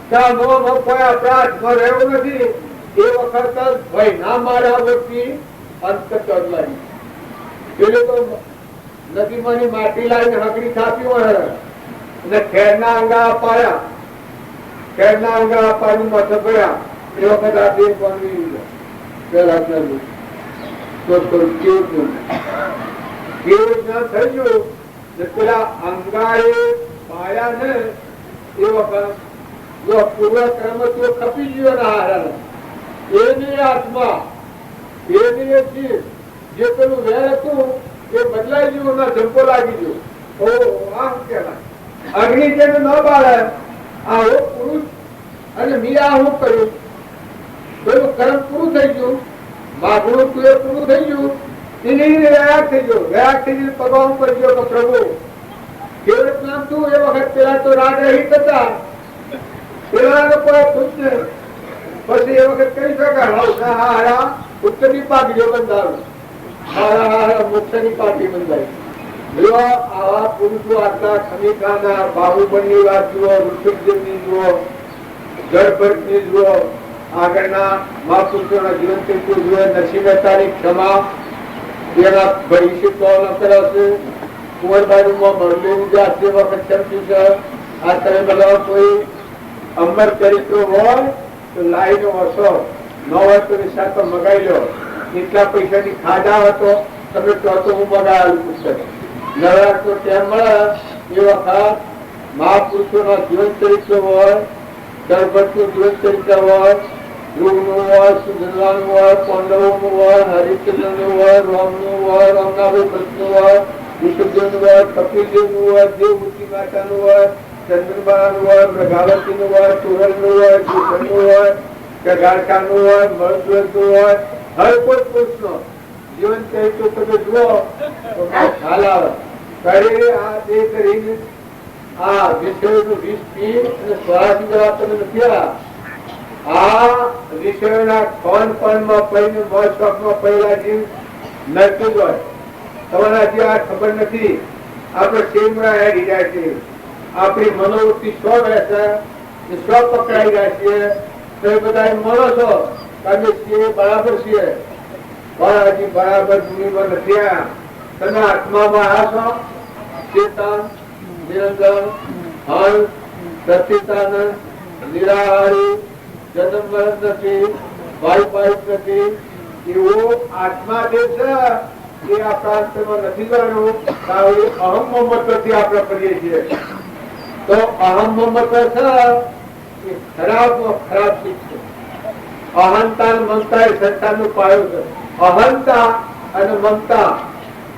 કે આ નો કોઈ આપણા હાથમાં રહેવું નથી એ વખત ભાઈ ના મારા વ્યક્તિ અંત ચડવાની પેલે તો નદીમાંની માટી લાવીને હકડી થાપી હોય અને ખેરના અંગા અપાયા ખેરના અંગા અપાયું મથે ગયા એ વખત આ દેહ બનવી પેલા કેવું ના થઈ ગયું પેલા અંગાએ પાયા ને એ વખત જો પૂર્વક્રમ તો ખપી ગયો ને હારા એની આત્મા એની જીવ જે પેલું વેર હતું એ બદલાઈ ગયું ના જંપો લાગી ગયો ઓ આમ કેવાય અગ્નિ જેને ન બાળે આવો પુરુષ અને મીરા હું કર્યું પેલું કર્મ પૂરું થઈ ગયું માગણું તું એ પૂરું થઈ ગયું એની વ્યાગ થઈ ગયો વ્યાગ થઈ ગયું પગવા ઉપર ગયો તો પ્રભુ કેવળ નામ તું એ વખત પેલા તો રાગ રહિત હતા પેલા કોઈ ખુશ ને પછી એ વખત કહી શકાય હારા ઉત્તરની પાક જો બંધારું હારા હારા મોક્ષની પાર્ટી બંધાઈ જો આવા પુરુષો આટલા ખમીકાના બાહુબળની વાત જુઓ ઋષભદેવની જુઓ જળભટ્ટની જુઓ આગળના મહાપુરુષોના જીવન ચરિત્ર જુઓ નરસિંહ મહેતાની ક્ષમા એના ભવિષ્ય કોણ કરશે કુંવરબાઈમાં મળેલું જે આજે વખત ચમચ્યું છે આ તમે બધા કોઈ અમર ચરિત્ર હોય તો લાઈનો હશો ન હોય તો વિશાળ મગાઈ લો એટલા પૈસાની ખાધા હતો તમે કહો તો હું મગાવેલું પુસ્તક નવરાત્ર તો ત્યાં મળે એ વખત મહાપુરુષોના જીવન ચરિત્ર હોય દળભટ્ટનું જીવન ચરિત્ર હોય ધ્રુવનું હોય સુધનવાનું હોય પાંડવોનું હોય હરિશ્ચંદ્રનું હોય રામનું હોય રામનાભાઈ ભટ્ટનું હોય ઋષભદેવનું હોય કપિલદેવનું હોય દેવમૂર્તિ માતાનું હોય ચંદ્રબાનું હોય મૃગાવતીનું હોય સુરલનું હોય ભૂષણનું હોય ગગારકાનું હોય મળધ્વજનું હોય હર કોઈ પુરુષનો જીવન ચરિત્ર તમે જુઓ તો ખ્યાલ આવે કરી આ તે કરીને આ વિષયોનું વિષ પી અને સ્વરાજી જવા તમે નથી આ વિષયોના કોણ પણમાં પડીને મોજ શોખમાં પડેલા જીવ નરતું જ હોય તમારા હજી આ ખબર નથી આપણે શેમરા હેડી જાય છે આપણી મનોવૃત્તિ શો રહેશે શો પકડાઈ રહ્યા છીએ તો એ બધા મળો છો કારણ કે બરાબર છીએ પણ હજી બરાબર ભૂમિમાં નથી આવ્યા તમે આત્મામાં આવ્યા છો ચેતન નિરંજન હંસ સચિતાનંદ નિરાહારી જન્મ મરણ નથી વાયુપાયુક નથી એવો આત્મા જે છે એ આપણા અંતરમાં નથી કરવાનું અહમ મમત્વથી આપણે કરીએ છીએ તો અહમ મમત્વ છે એ ખરાબ ચીજ છે અહંતા મમતા એ સંસારનું પાયો છે અહંતા અને મમતા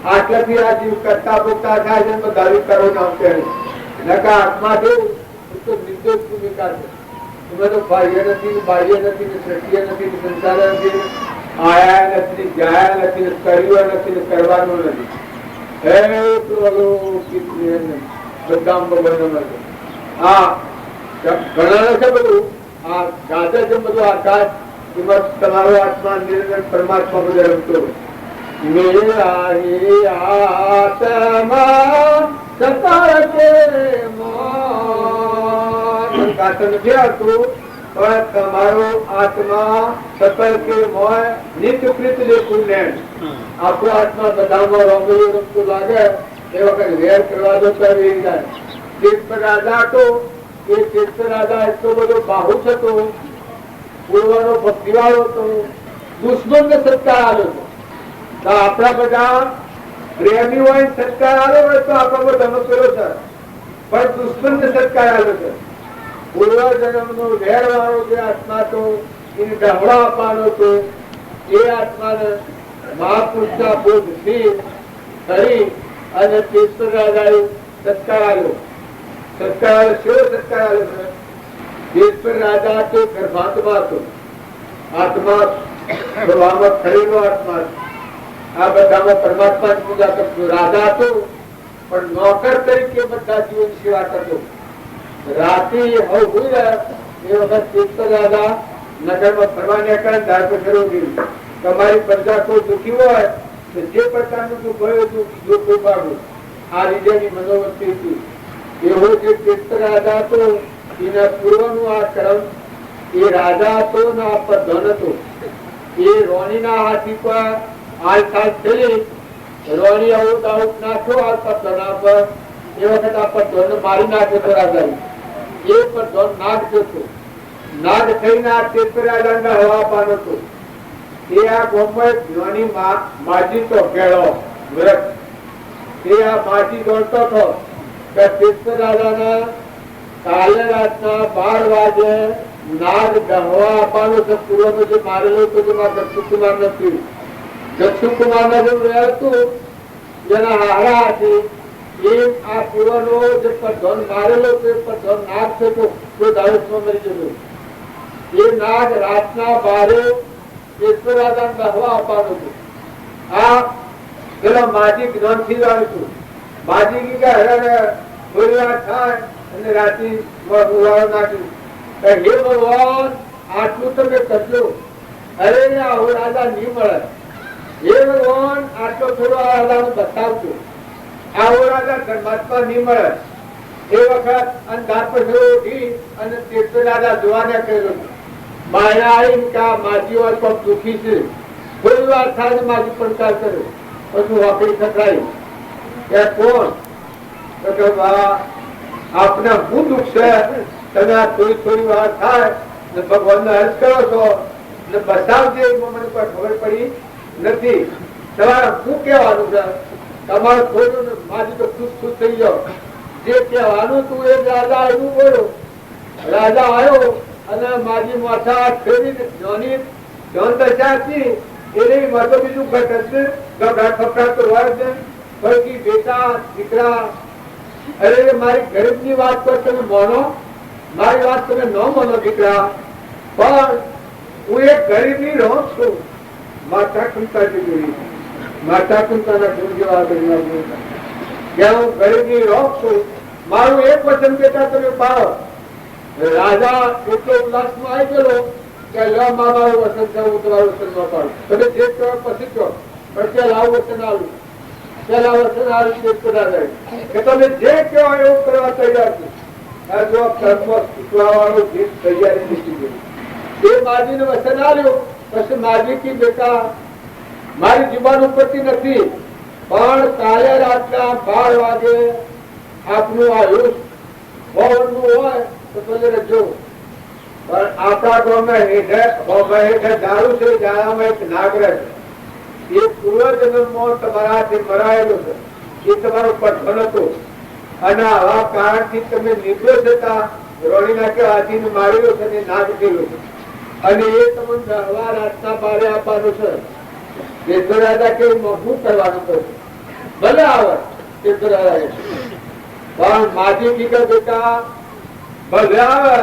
આટલાથી આ જીવ કરતા પોતા થાય છે તો ધારી કરો નામ કહે નકા આત્મા દેવ તો નિર્દોષ ભૂમિકા છે તમે તો બાહ્ય નથી બાહ્ય નથી ને સત્ય નથી ને સંસાર નથી આયા નથી ગયા નથી કર્યું નથી કરવાનું નથી બધા ભગવાન હા ઘણા છે બધું આ ગાજર છે બધું આકાશ એમાં તમારો આત્મા નિરંજન પરમાત્મા બધે રમતો મેરા આત્મા સતા કે ગાતન નથી આવતું પણ તમારો આત્મા સકલ કે મોય નિત્ય પ્રીત લેખું લેણ આપણો આત્મા બધામાં રમવું રમતું લાગે એ વખત વેર કરવા દો કરી જાય ચેત રાજા હતો એ ચેત રાજા એટલો બધો બાહુ હતો પૂર્વનો ભક્તિવાળો હતો દુશ્મન ને સત્કાર આવ્યો હતો તો આપણા બધા પ્રેમી હોય સત્કાર આવ્યો હોય તો આપણો ધનો પેલો છે પણ દુશ્મન ને સત્કાર આવ્યો છે પૂર્વ જન્મ નો વેર વાળો જે આત્મા હતો એને ડહળો આપવાનો હતો એ આત્માને મહાપુરુષના બોધથી કરી અને ચેતન રાજાએ સત્કાર આવ્યો સત્કાર શેવો સત્કાર આવ્યો છે ચેતન રાજા તો ગર્ભાત્મા હતો આત્મા સ્વભાવમાં ખરેલો આત્મા આ બધામાં પરમાત્મા પૂજા કરતો રાજા હતો પણ નોકર તરીકે બધા જીવન સેવા કરતો. રાતે હવે હોઈ રહ્યા એ વખત તીર્થ દાદા નગરમાં ફરવા નીકળે ત્યાર પછી તમારી પ્રજા કોઈ દુઃખી હોય તો જે પ્રકારનું દુઃખ હોય દુઃખ ઉપાડવું. આ રીતે મનોવૃત્તિ હતી. એવો જે તીર્થ રાજા હતો એના પૂર્વનું આ કર્મ. એ રાજા હતો ને આ પ્રધાન હતો. એ રોણીના હાથી પર હાલ થઈ રોણી આવું દાઉટ નાખ્યો આ પ્રધાન પર. એ વખત આ પ્રધાન મારી નાખ્યો હતો રાજા. એ પ્રધાન નાગ જતો. નાગ થઈને આ તીર્થ રાજા હવા પાન હતો. એ આ ગોમમાં જ્ઞાની માજી તો કેળો વ્રત. એ આ માજી દોડતો હતો કે તીર્થ રાજાના કાલે રાતના 12 વાગે નાગ દહવા આપવાનો છે. પૂર્વનો જે મારેલો હતો જેમાં દક્ષુકુમાર નથી. દક્ષુકુમારના જેવું રહેતું જેના હારા હતી એ આ પૂર્વનો જે પ્રધાન મારેલો તે પ્રધાન નાગ છે તો દાવેશમાં મરી જતો. એ નાગ રાતના 12 તીર્થ રાજાને દહવા આપવાનો હતો. આ પેલા માજી જ્ઞાન થી આવ્યું હતું. માજી કે હરે થોડી વાર થાય અને રાતે ઉવાળો નાખ્યું. હે ભગવાન આટલું તમે કરજો. અરે આવો રાજા નહીં મળે. હે ભગવાન આટલો થોડો આ રાજાને બતાવજો. આવો રાજા ધર્માત્મા નહીં મળે. એ વખત અંધાર પર ઉઠી અને તીર્થ રાજા જોવાને કહ્યું માયા આવી કે આ માજી વાર પણ દુઃખી છે. થોડી વાર થાય માજી પડકાર કર્યો. પછી વાપરી ખતરાઈ કોણ તો આપને શું દુઃખ છે? તમે આ થોડી વાર થાય ને ભગવાનને અર્થ કરો છો ને બતાવજે એમાં મને કોઈ ખબર પડી નથી. તમારે શું કહેવાનું છે? તમારું થોડું માજી તો ખુશ થઈ જાઓ. જે કહેવાનું તું એ રાજા એવું બોલ્યો. રાજા આવ્યો અને માજી માથા ફેરીને જ્ઞાની ધન દશા હતી એને માથો બીજું ઘટશે ગભરાટ ફફડાટ તો હોય છે. ફરકી બેટા દીકરા અરે મારી ગરીબ ની વાત પર તમે માનો. મારી વાત તમે ન માનો દીકરા. પણ હું એક ગરીબ ની રહું છું. માતા કુંતા જોઈ માતા કુંતાના ગુણ જેવા ત્યાં હું ગરીબ ની રહું છું. મારું એક વચન બેટા તમે પાડો. રાજા એટલો ઉલ્લાસમાં આવી ગયેલો કે મારું વચન છે હું તમારું વચન ન પાડું. તમે જે કહો પછી કહો પણ ત્યાં લાવું વચન આવ્યું. પેલા વચન આવ્યું કે તમે જે કહો એવું કરવા તૈયાર છે. તૈયારી નીકળી ગઈ. એ માજી ને વચન આવ્યું. પછી માજી કી બેટા મારી જીવાન ઉપરથી નથી પણ કાલે રાતના 12 વાગે આપનું આયુષ ભવનનું હોય તો તમે રજો. પણ આપણા ગામમાં હેઠે દારૂ છે. દાડામાં એક નાગર છે. એ પૂર્વજન્મમાં તમારાથી મરાયેલો છે. એ તમારો પઠન હતો અને આવા કારણથી તમે નિર્દોષ હતા. રોણી નાખે હાથીને મારેલો છે ને નાગ થયેલો છે અને એ તમને હવા રાતના 12 આપવાનો છે. તીર્થ રાજા કેવું શું કરવાનું છે? ભલે આવે તીર્થ રાજા પણ માજી દીકરા બેટા ભલે આવે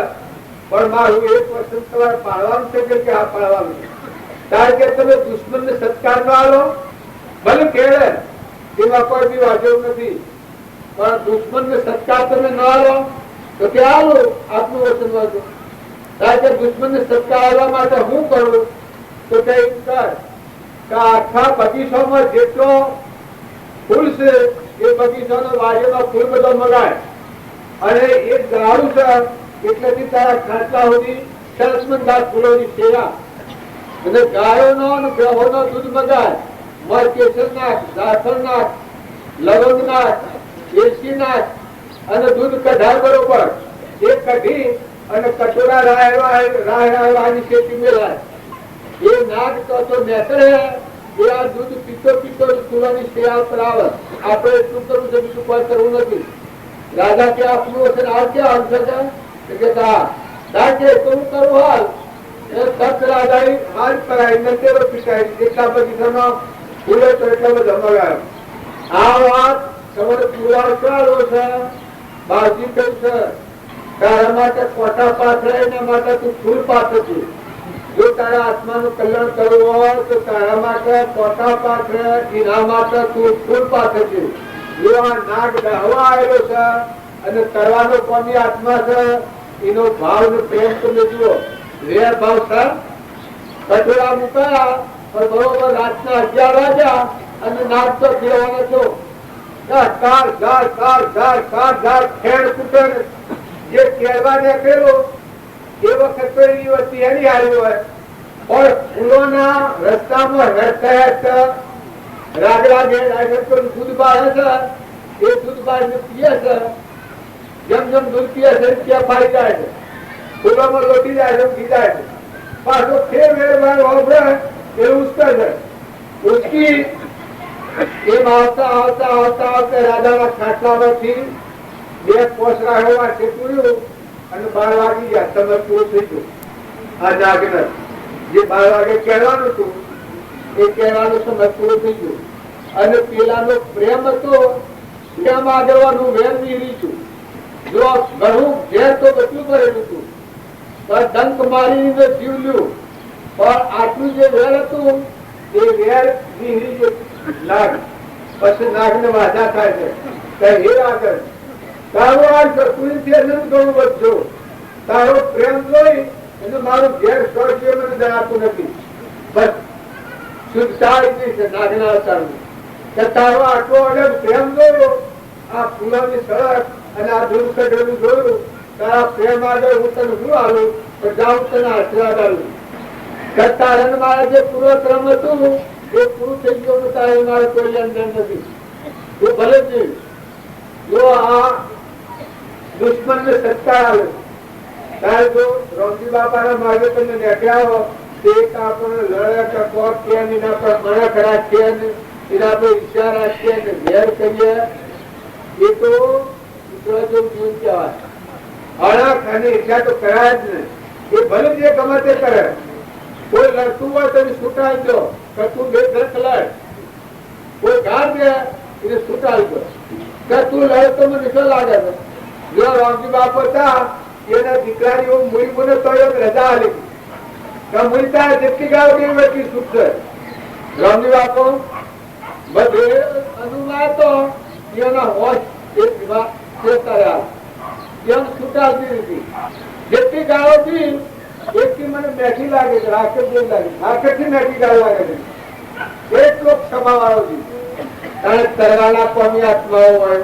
પણ મારું એક વર્ષ તમારે પાડવાનું છે કે આ પાડવાનું છે. કારણ કે તમે દુશ્મન ને સત્કાર ન આલો ભલે કેળે એમાં કોઈ બી વાંધો નથી. પણ દુશ્મન ને સત્કાર તમે ન આલો તો કે આલો આપનું વચન વાંચો. કારણ કે દુશ્મન ને સત્કાર આવવા માટે હું કરું તો કે કર કે આખા બગીચામાં જેટલો ફૂલ છે એ બગીચાનો વાડીમાં ફૂલ બધો મગાય અને એક ગાળું છે એટલેથી તારા ખાટલા સુધી સરસ મંદાર ફૂલોની સેવા અને ગાયોનો અને ગ્રહોનો દૂધ મગાય. મર કેસર નાખ, જાફર નાખ, લવંગ નાખ, એલચી નાખ અને દૂધ કઢાય બરોબર. એ કઢી અને કટોરા રાયવાની શેતી મેળાય. એ નાગ તો નેકળે એ આ દૂધ પીતો પીતો ફૂલોની સેવા પર આવે. આપણે એટલું કરવું છે, બીજું કોઈ કરવું નથી. રાજા કે આપનું વચન હાલ ક્યાં આન્સર છે કે કે હું કરું હાલ તક રાજા હાલ કરાય નટેરો પીટાય એટલા બગીચામાં ફૂલે તો એટલા બધા મગાય. આ વાત તમારે પુરાવ ચાલો છે. બાજી કઈ છે તારા માટે કોટા પાથરે એના માટે તું ફૂલ પાથરે છે. જો તારા આત્માનું કલ્યાણ કરવું હોય તો તારા માટે કોટા પાથરે એના માટે તું ફૂલ પાથરે છે. એવા નાગ હવા આવેલો છે અને તરવાનો પામી આત્મા છે. એનો ભાવ ને પ્રેમ તમે જુઓ. વેર ભાવ સર કઠોળા મુકાયા પણ બરોબર રાતના 11 વાગ્યા અને નાગ તો દેવાનો છો. ખેડ કુટર જે કહેવા નીકળેલો એ વખત તો એની વસ્તી એની આવી હોય પણ ફૂલોના રસ્તામાં હેરતા રાગડા દૂધ બાળે છે. એ દૂધ બાળીને પીએ છે. જેમ જેમ દૂધ પીએ છે ત્યાં ફાઈ જાય છે. ફૂલોમાં લોટી જાય છે, પી જાય છે. પાછો ફેર વેર વાપરે એ ઉસકે છે. ઉસકી એમ આવતા આવતા આવતા આવતા રાજાના ખાટલામાંથી 2 પોસરા હોવા ઠેકુયું અને 12 વાગી ગયા. સમય પૂરો થઈ ગયો. આ નાગને જે 12 વાગે કહેવાનું હતું એ કહેવાનો સમય પૂરો થઈ ગયો. અને પેલાનો પ્રેમ હતો, પ્રેમ આગળવાનું વેર નીરી છું. જો ઘણું ઘેર તો બધું કરેલું હતું પણ ડંક મારીને જીવ લ્યું. પણ આટલું જે વેર હતું એ વેર નીરી ગયું. નાગ પછી નાગ ને વાધા થાય છે કે હે આગળ તારો આ શત્રુથી ઘણું વધજો. તારો પ્રેમ જોઈ અને મારું ઘેર સ્વર્ગ મને જણાતું નથી. બસ શુદ્ધતા એટલી છે નાગના અવતારનું કે તારો આટલો અડગ પ્રેમ જોયો. આ ફૂલોની સડક અને આ દૂધ કઢેલું જોયું. તારા પ્રેમ આગળ હું તને શું આવું પણ જાઉં તને આશીર્વાદ આવું. તારા મારા જે પૂર્વક્રમ હતું એ પૂરું થઈ ગયું. તારે મારે કોઈ લેનદેન નથી. એ ભલે જ જો આ દુશ્મન ને સત્તા આવે ત્યારે જો રોમજી બાપાના માર્ગે તમે નીકળ્યા હો તે એક આપણને લડે કે કોક કે એના પર મણક રાખીએ એના પર ઈચ્છા રાખીએ ને વેર કરીએ એ તો જેવું જીવન કહેવાય. અણખ અને ઈચ્છા તો કરાય જ નહીં. એ ભલે જે ગમે તે કરે. કોઈ લડતું હોય તો એને છૂટાઈ દો કે તું 2 ઘર લડ. કોઈ ગાર દે એને છૂટાઈ દો કે તું લડ તો મને શું લાગે છે. જો રામજી બાપ હતા એના દીકરાની એવું મુઈ મને તો રજા આલી કે મુઈ ત્યાં જેટલી ગાવ કેવી એટલી છૂટશે. રામજી બાપો બધે અનુમાન તો એના હોશ એક વિવાહ કર્યા એમ છૂટાતી નથી. જેટલી ગાળો થી એટલી મને મેઠી લાગે છે. રાકેશ જેવી લાગે રાકેશ થી મેઠી ગાળ લાગે છે. એટલો ક્ષમા વાળો છે. કારણ તરવાના પામી આત્માઓ હોય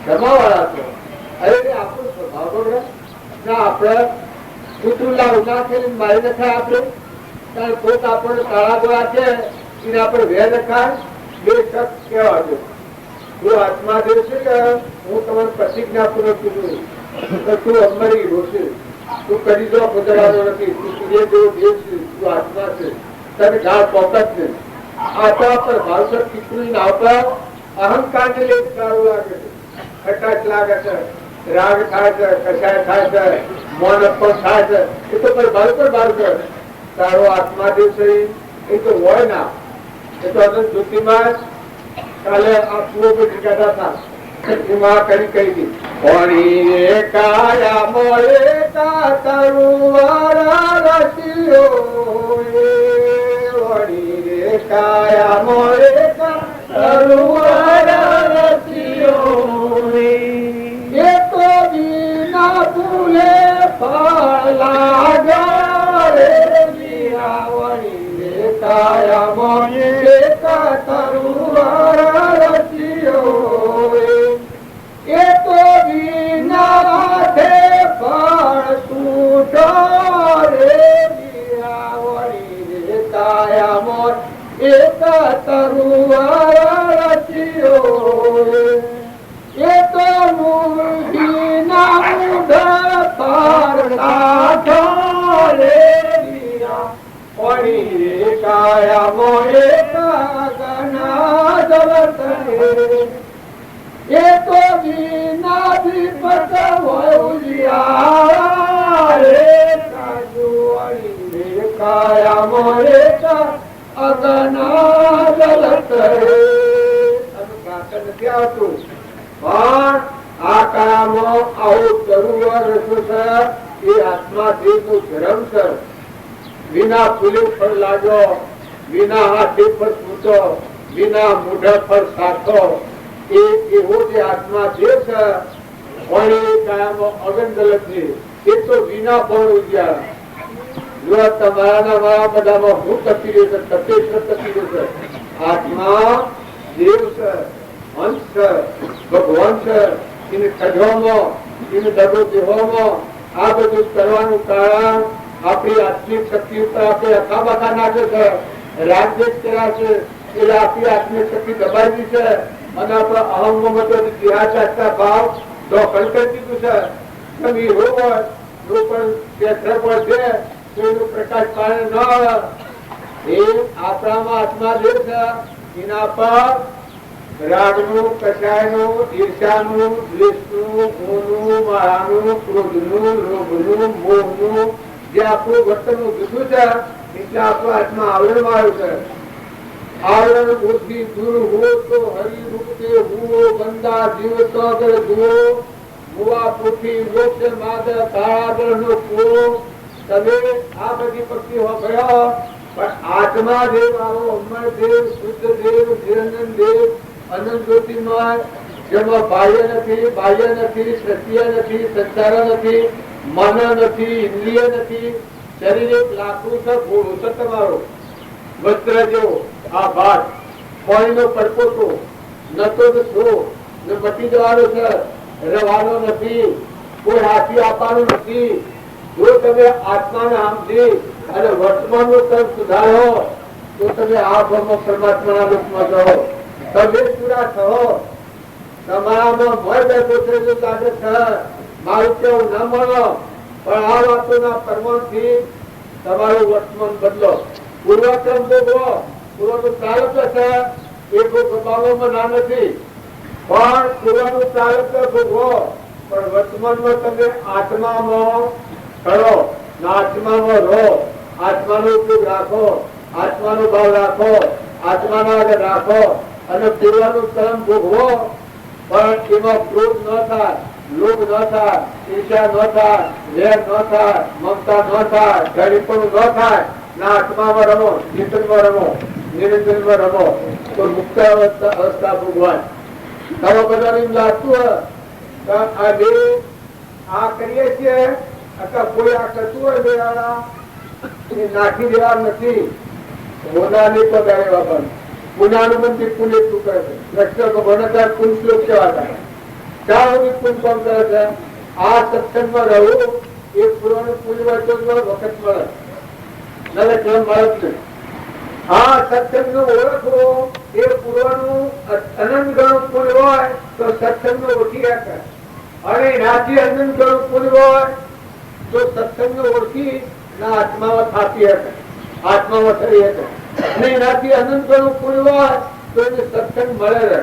ક્ષમા વાળા છે. અરે આપણો સ્વભાવ બગડે ના. આપણે કૂતરું લાવું ના ખેલી મારી નખાય આપણે. કારણ કોઈક આપણને કાળા ગોળા છે એને આપણે વેર નખાય. 2 શબ્દ કેવા છે. જો આત્મા જે છે કે હું તમારે પ્રતિજ્ઞા પૂર્વક કીધું કે તું અમારી રોશે. તું કરી દો બદલાતો નથી. તું સૂર્ય જેવો દેવ છે. તું આત્મા છે. તને ગાળ પોકત નહીં. આત્મા પર ભાવસર ખીચડી આવતા અહંકાર ને લઈને સારું લાગે છે. ખટાશ લાગે છે. રાગ થાય છે. કસાય થાય છે. મૌન અપન થાય છે. એ તો પર બાર છે. તારો આત્મા જે છે એ તો હોય ના. એ તો અનંત જ્યોતિમાં કાલે આ કુવો પર ટીકાતા હતા. એમાં કરી હતી પાણી રે કાયા મોરે કા તરુવારા રસિયો વળી રે કાયા મોરે કા તરુવારા રસિયો એ તો બીના ફૂલે ફળ લાગા રે બીરા વળી રે કાયા મોરે કા તરુવારા રસિયો એ તો બીના રાધે ફળ તૂટો રે બીરા વળી રે કાયા મોર એક તરુવાર રચ્યો એ તો મૂળીના મૂઢ પર કાઢો રે બીરા વળી રે કાયા મોર એક ગણા જવત એ તો બીના દીપક વળુલિયા રે કાજુ વળી રે કાયા મોરે અગના જલત રે. નથી આવતું પણ આ કાળામાં આવું જરૂર છે. એ આત્મા દેહનું ધર્મ છે. વિના ફૂલે ફળ લાગ્યો, વિના હાથે પર સૂતો, વિના મૂઢા પર સાખો, એ એવો જે આત્મા જે છે વળી કાયામાં અગનગલત છે એ તો વિના પણ ઉજ્યા જો તમારાના મારા બધામાં હું ટકી રહ્યો છે તપેશ્વર ટકી રહ્યો છે આત્મા દેવ છે હંસ છે ભગવાન છે એને ખજવામાં એને દગો દેવામાં આ બધું કરવાનું કારણ આપણી આત્મિક શક્તિ ઉપર આપણે અખાબખા નાખે છે રાજ્ય કર્યા છે એટલે આપણી આત્મિક શક્તિ દબાવી છે અને આપણા અહંગમાં બધો દેહાચારતા ભાવ દોખલ કરી દીધું છે તમે રોગ હોય જો પણ ક્ષેત્ર પર છે તો એનો પ્રકાશ પાડે ન આવે એ આપણામાં આત્મા જે છે એના પર રાગનું કષાયનું ઈર્ષાનું દ્વેષનું મોહનું માયાનું ક્રોધનું લોભનું મોહનું જે આપણું વર્તનનું જુદું છે એટલે આપણો આત્મા આવરણમાં આવ્યું છે आवरण बुद्धि दूर हो तो हरि रूपते हुओ बंदा जीव सागर दुओ हुआ पृथ्वी लोक से माद तारागर नो को तबे आ बधी पक्षी हो गया पर आत्मा देव आओ अमर देव शुद्ध देव निरंजन देव अनंत ज्योतिमय જેમાં બાહ્ય નથી સત્ય નથી સંસાર નથી મન નથી ઇન્દ્રિય નથી શરીર એક લાકડું છે ઘોડું છે તમારો વસ્ત્ર જેવો આ ભાત પાણીનો પડપોટો નતો છો ને મટી જવાનો છે રવાનો નથી કોઈ હાથી આપવાનું નથી જો તમે આત્માને સમજી અને વર્તમાનનો તર્ક સુધારો તો તમે આ ભાવમાં પરમાત્માના લોકમાં જાઓ તમે પૂરા થો તમારામાં મય બેઠો છે જો લાગે છે મારું કેવું ન મળો પણ આ વાતોના પરમાણથી તમારું વર્તમાન બદલો પૂર્વક્રમ ભોગવો પૂર્વનું ચાલક છે એ ગોપાવામાં ના નથી પણ પૂર્વનું ચાલક ભોગવો પણ વર્તમાનમાં તમે આત્મામાં કરો આત્મામાં રહો આત્માનો ઉપયોગ રાખો આત્માનો ભાવ રાખો આત્માના આગળ રાખો અને પૂર્વનું કર્મ ભોગવો પણ એમાં ક્રોધ ન થાય લોભ ન થાય ઈર્ષા ન થાય વેર ન થાય મમતા ન થાય ઘડીપણું ન થાય ના આત્મામાં રમો ચિંતનમાં રમો નિરંજનમાં રમો તો મુક્ત અવસ્થા ભગવાન તમે બધાને એમ લાગતું હોય આ બે આ કરીએ છીએ અથવા કોઈ આ કરતું હોય બે એ નાખી દેવા નથી હોનાની પગારે વાપરવાનું પુનાનું મંદિર પુણ્ય શું કરે છે લક્ષક ભણતા પુન શ્લોક કેવા થાય ચાર પુન કોણ કરે છે આ સત્સંગમાં રહું એ પૂર્વનું પુણ્ય વખત મળે કેમ મળે જ નહીં આ સત્સંગનો ઓળખવો એ પૂર્વનું અનંત ગણું પુણ્ય હોય તો સત્સંગનો ઓળખી શકે અને એનાથી અનંત ગણું પુણ્ય હોય તો સત્સંગને ઓળખી ના આત્મામાં થાપી શકે આત્મામાં થઈ શકે અને એનાથી અનંત ગણું પુણ્ય હોય તો એને સત્સંગ મળે રહે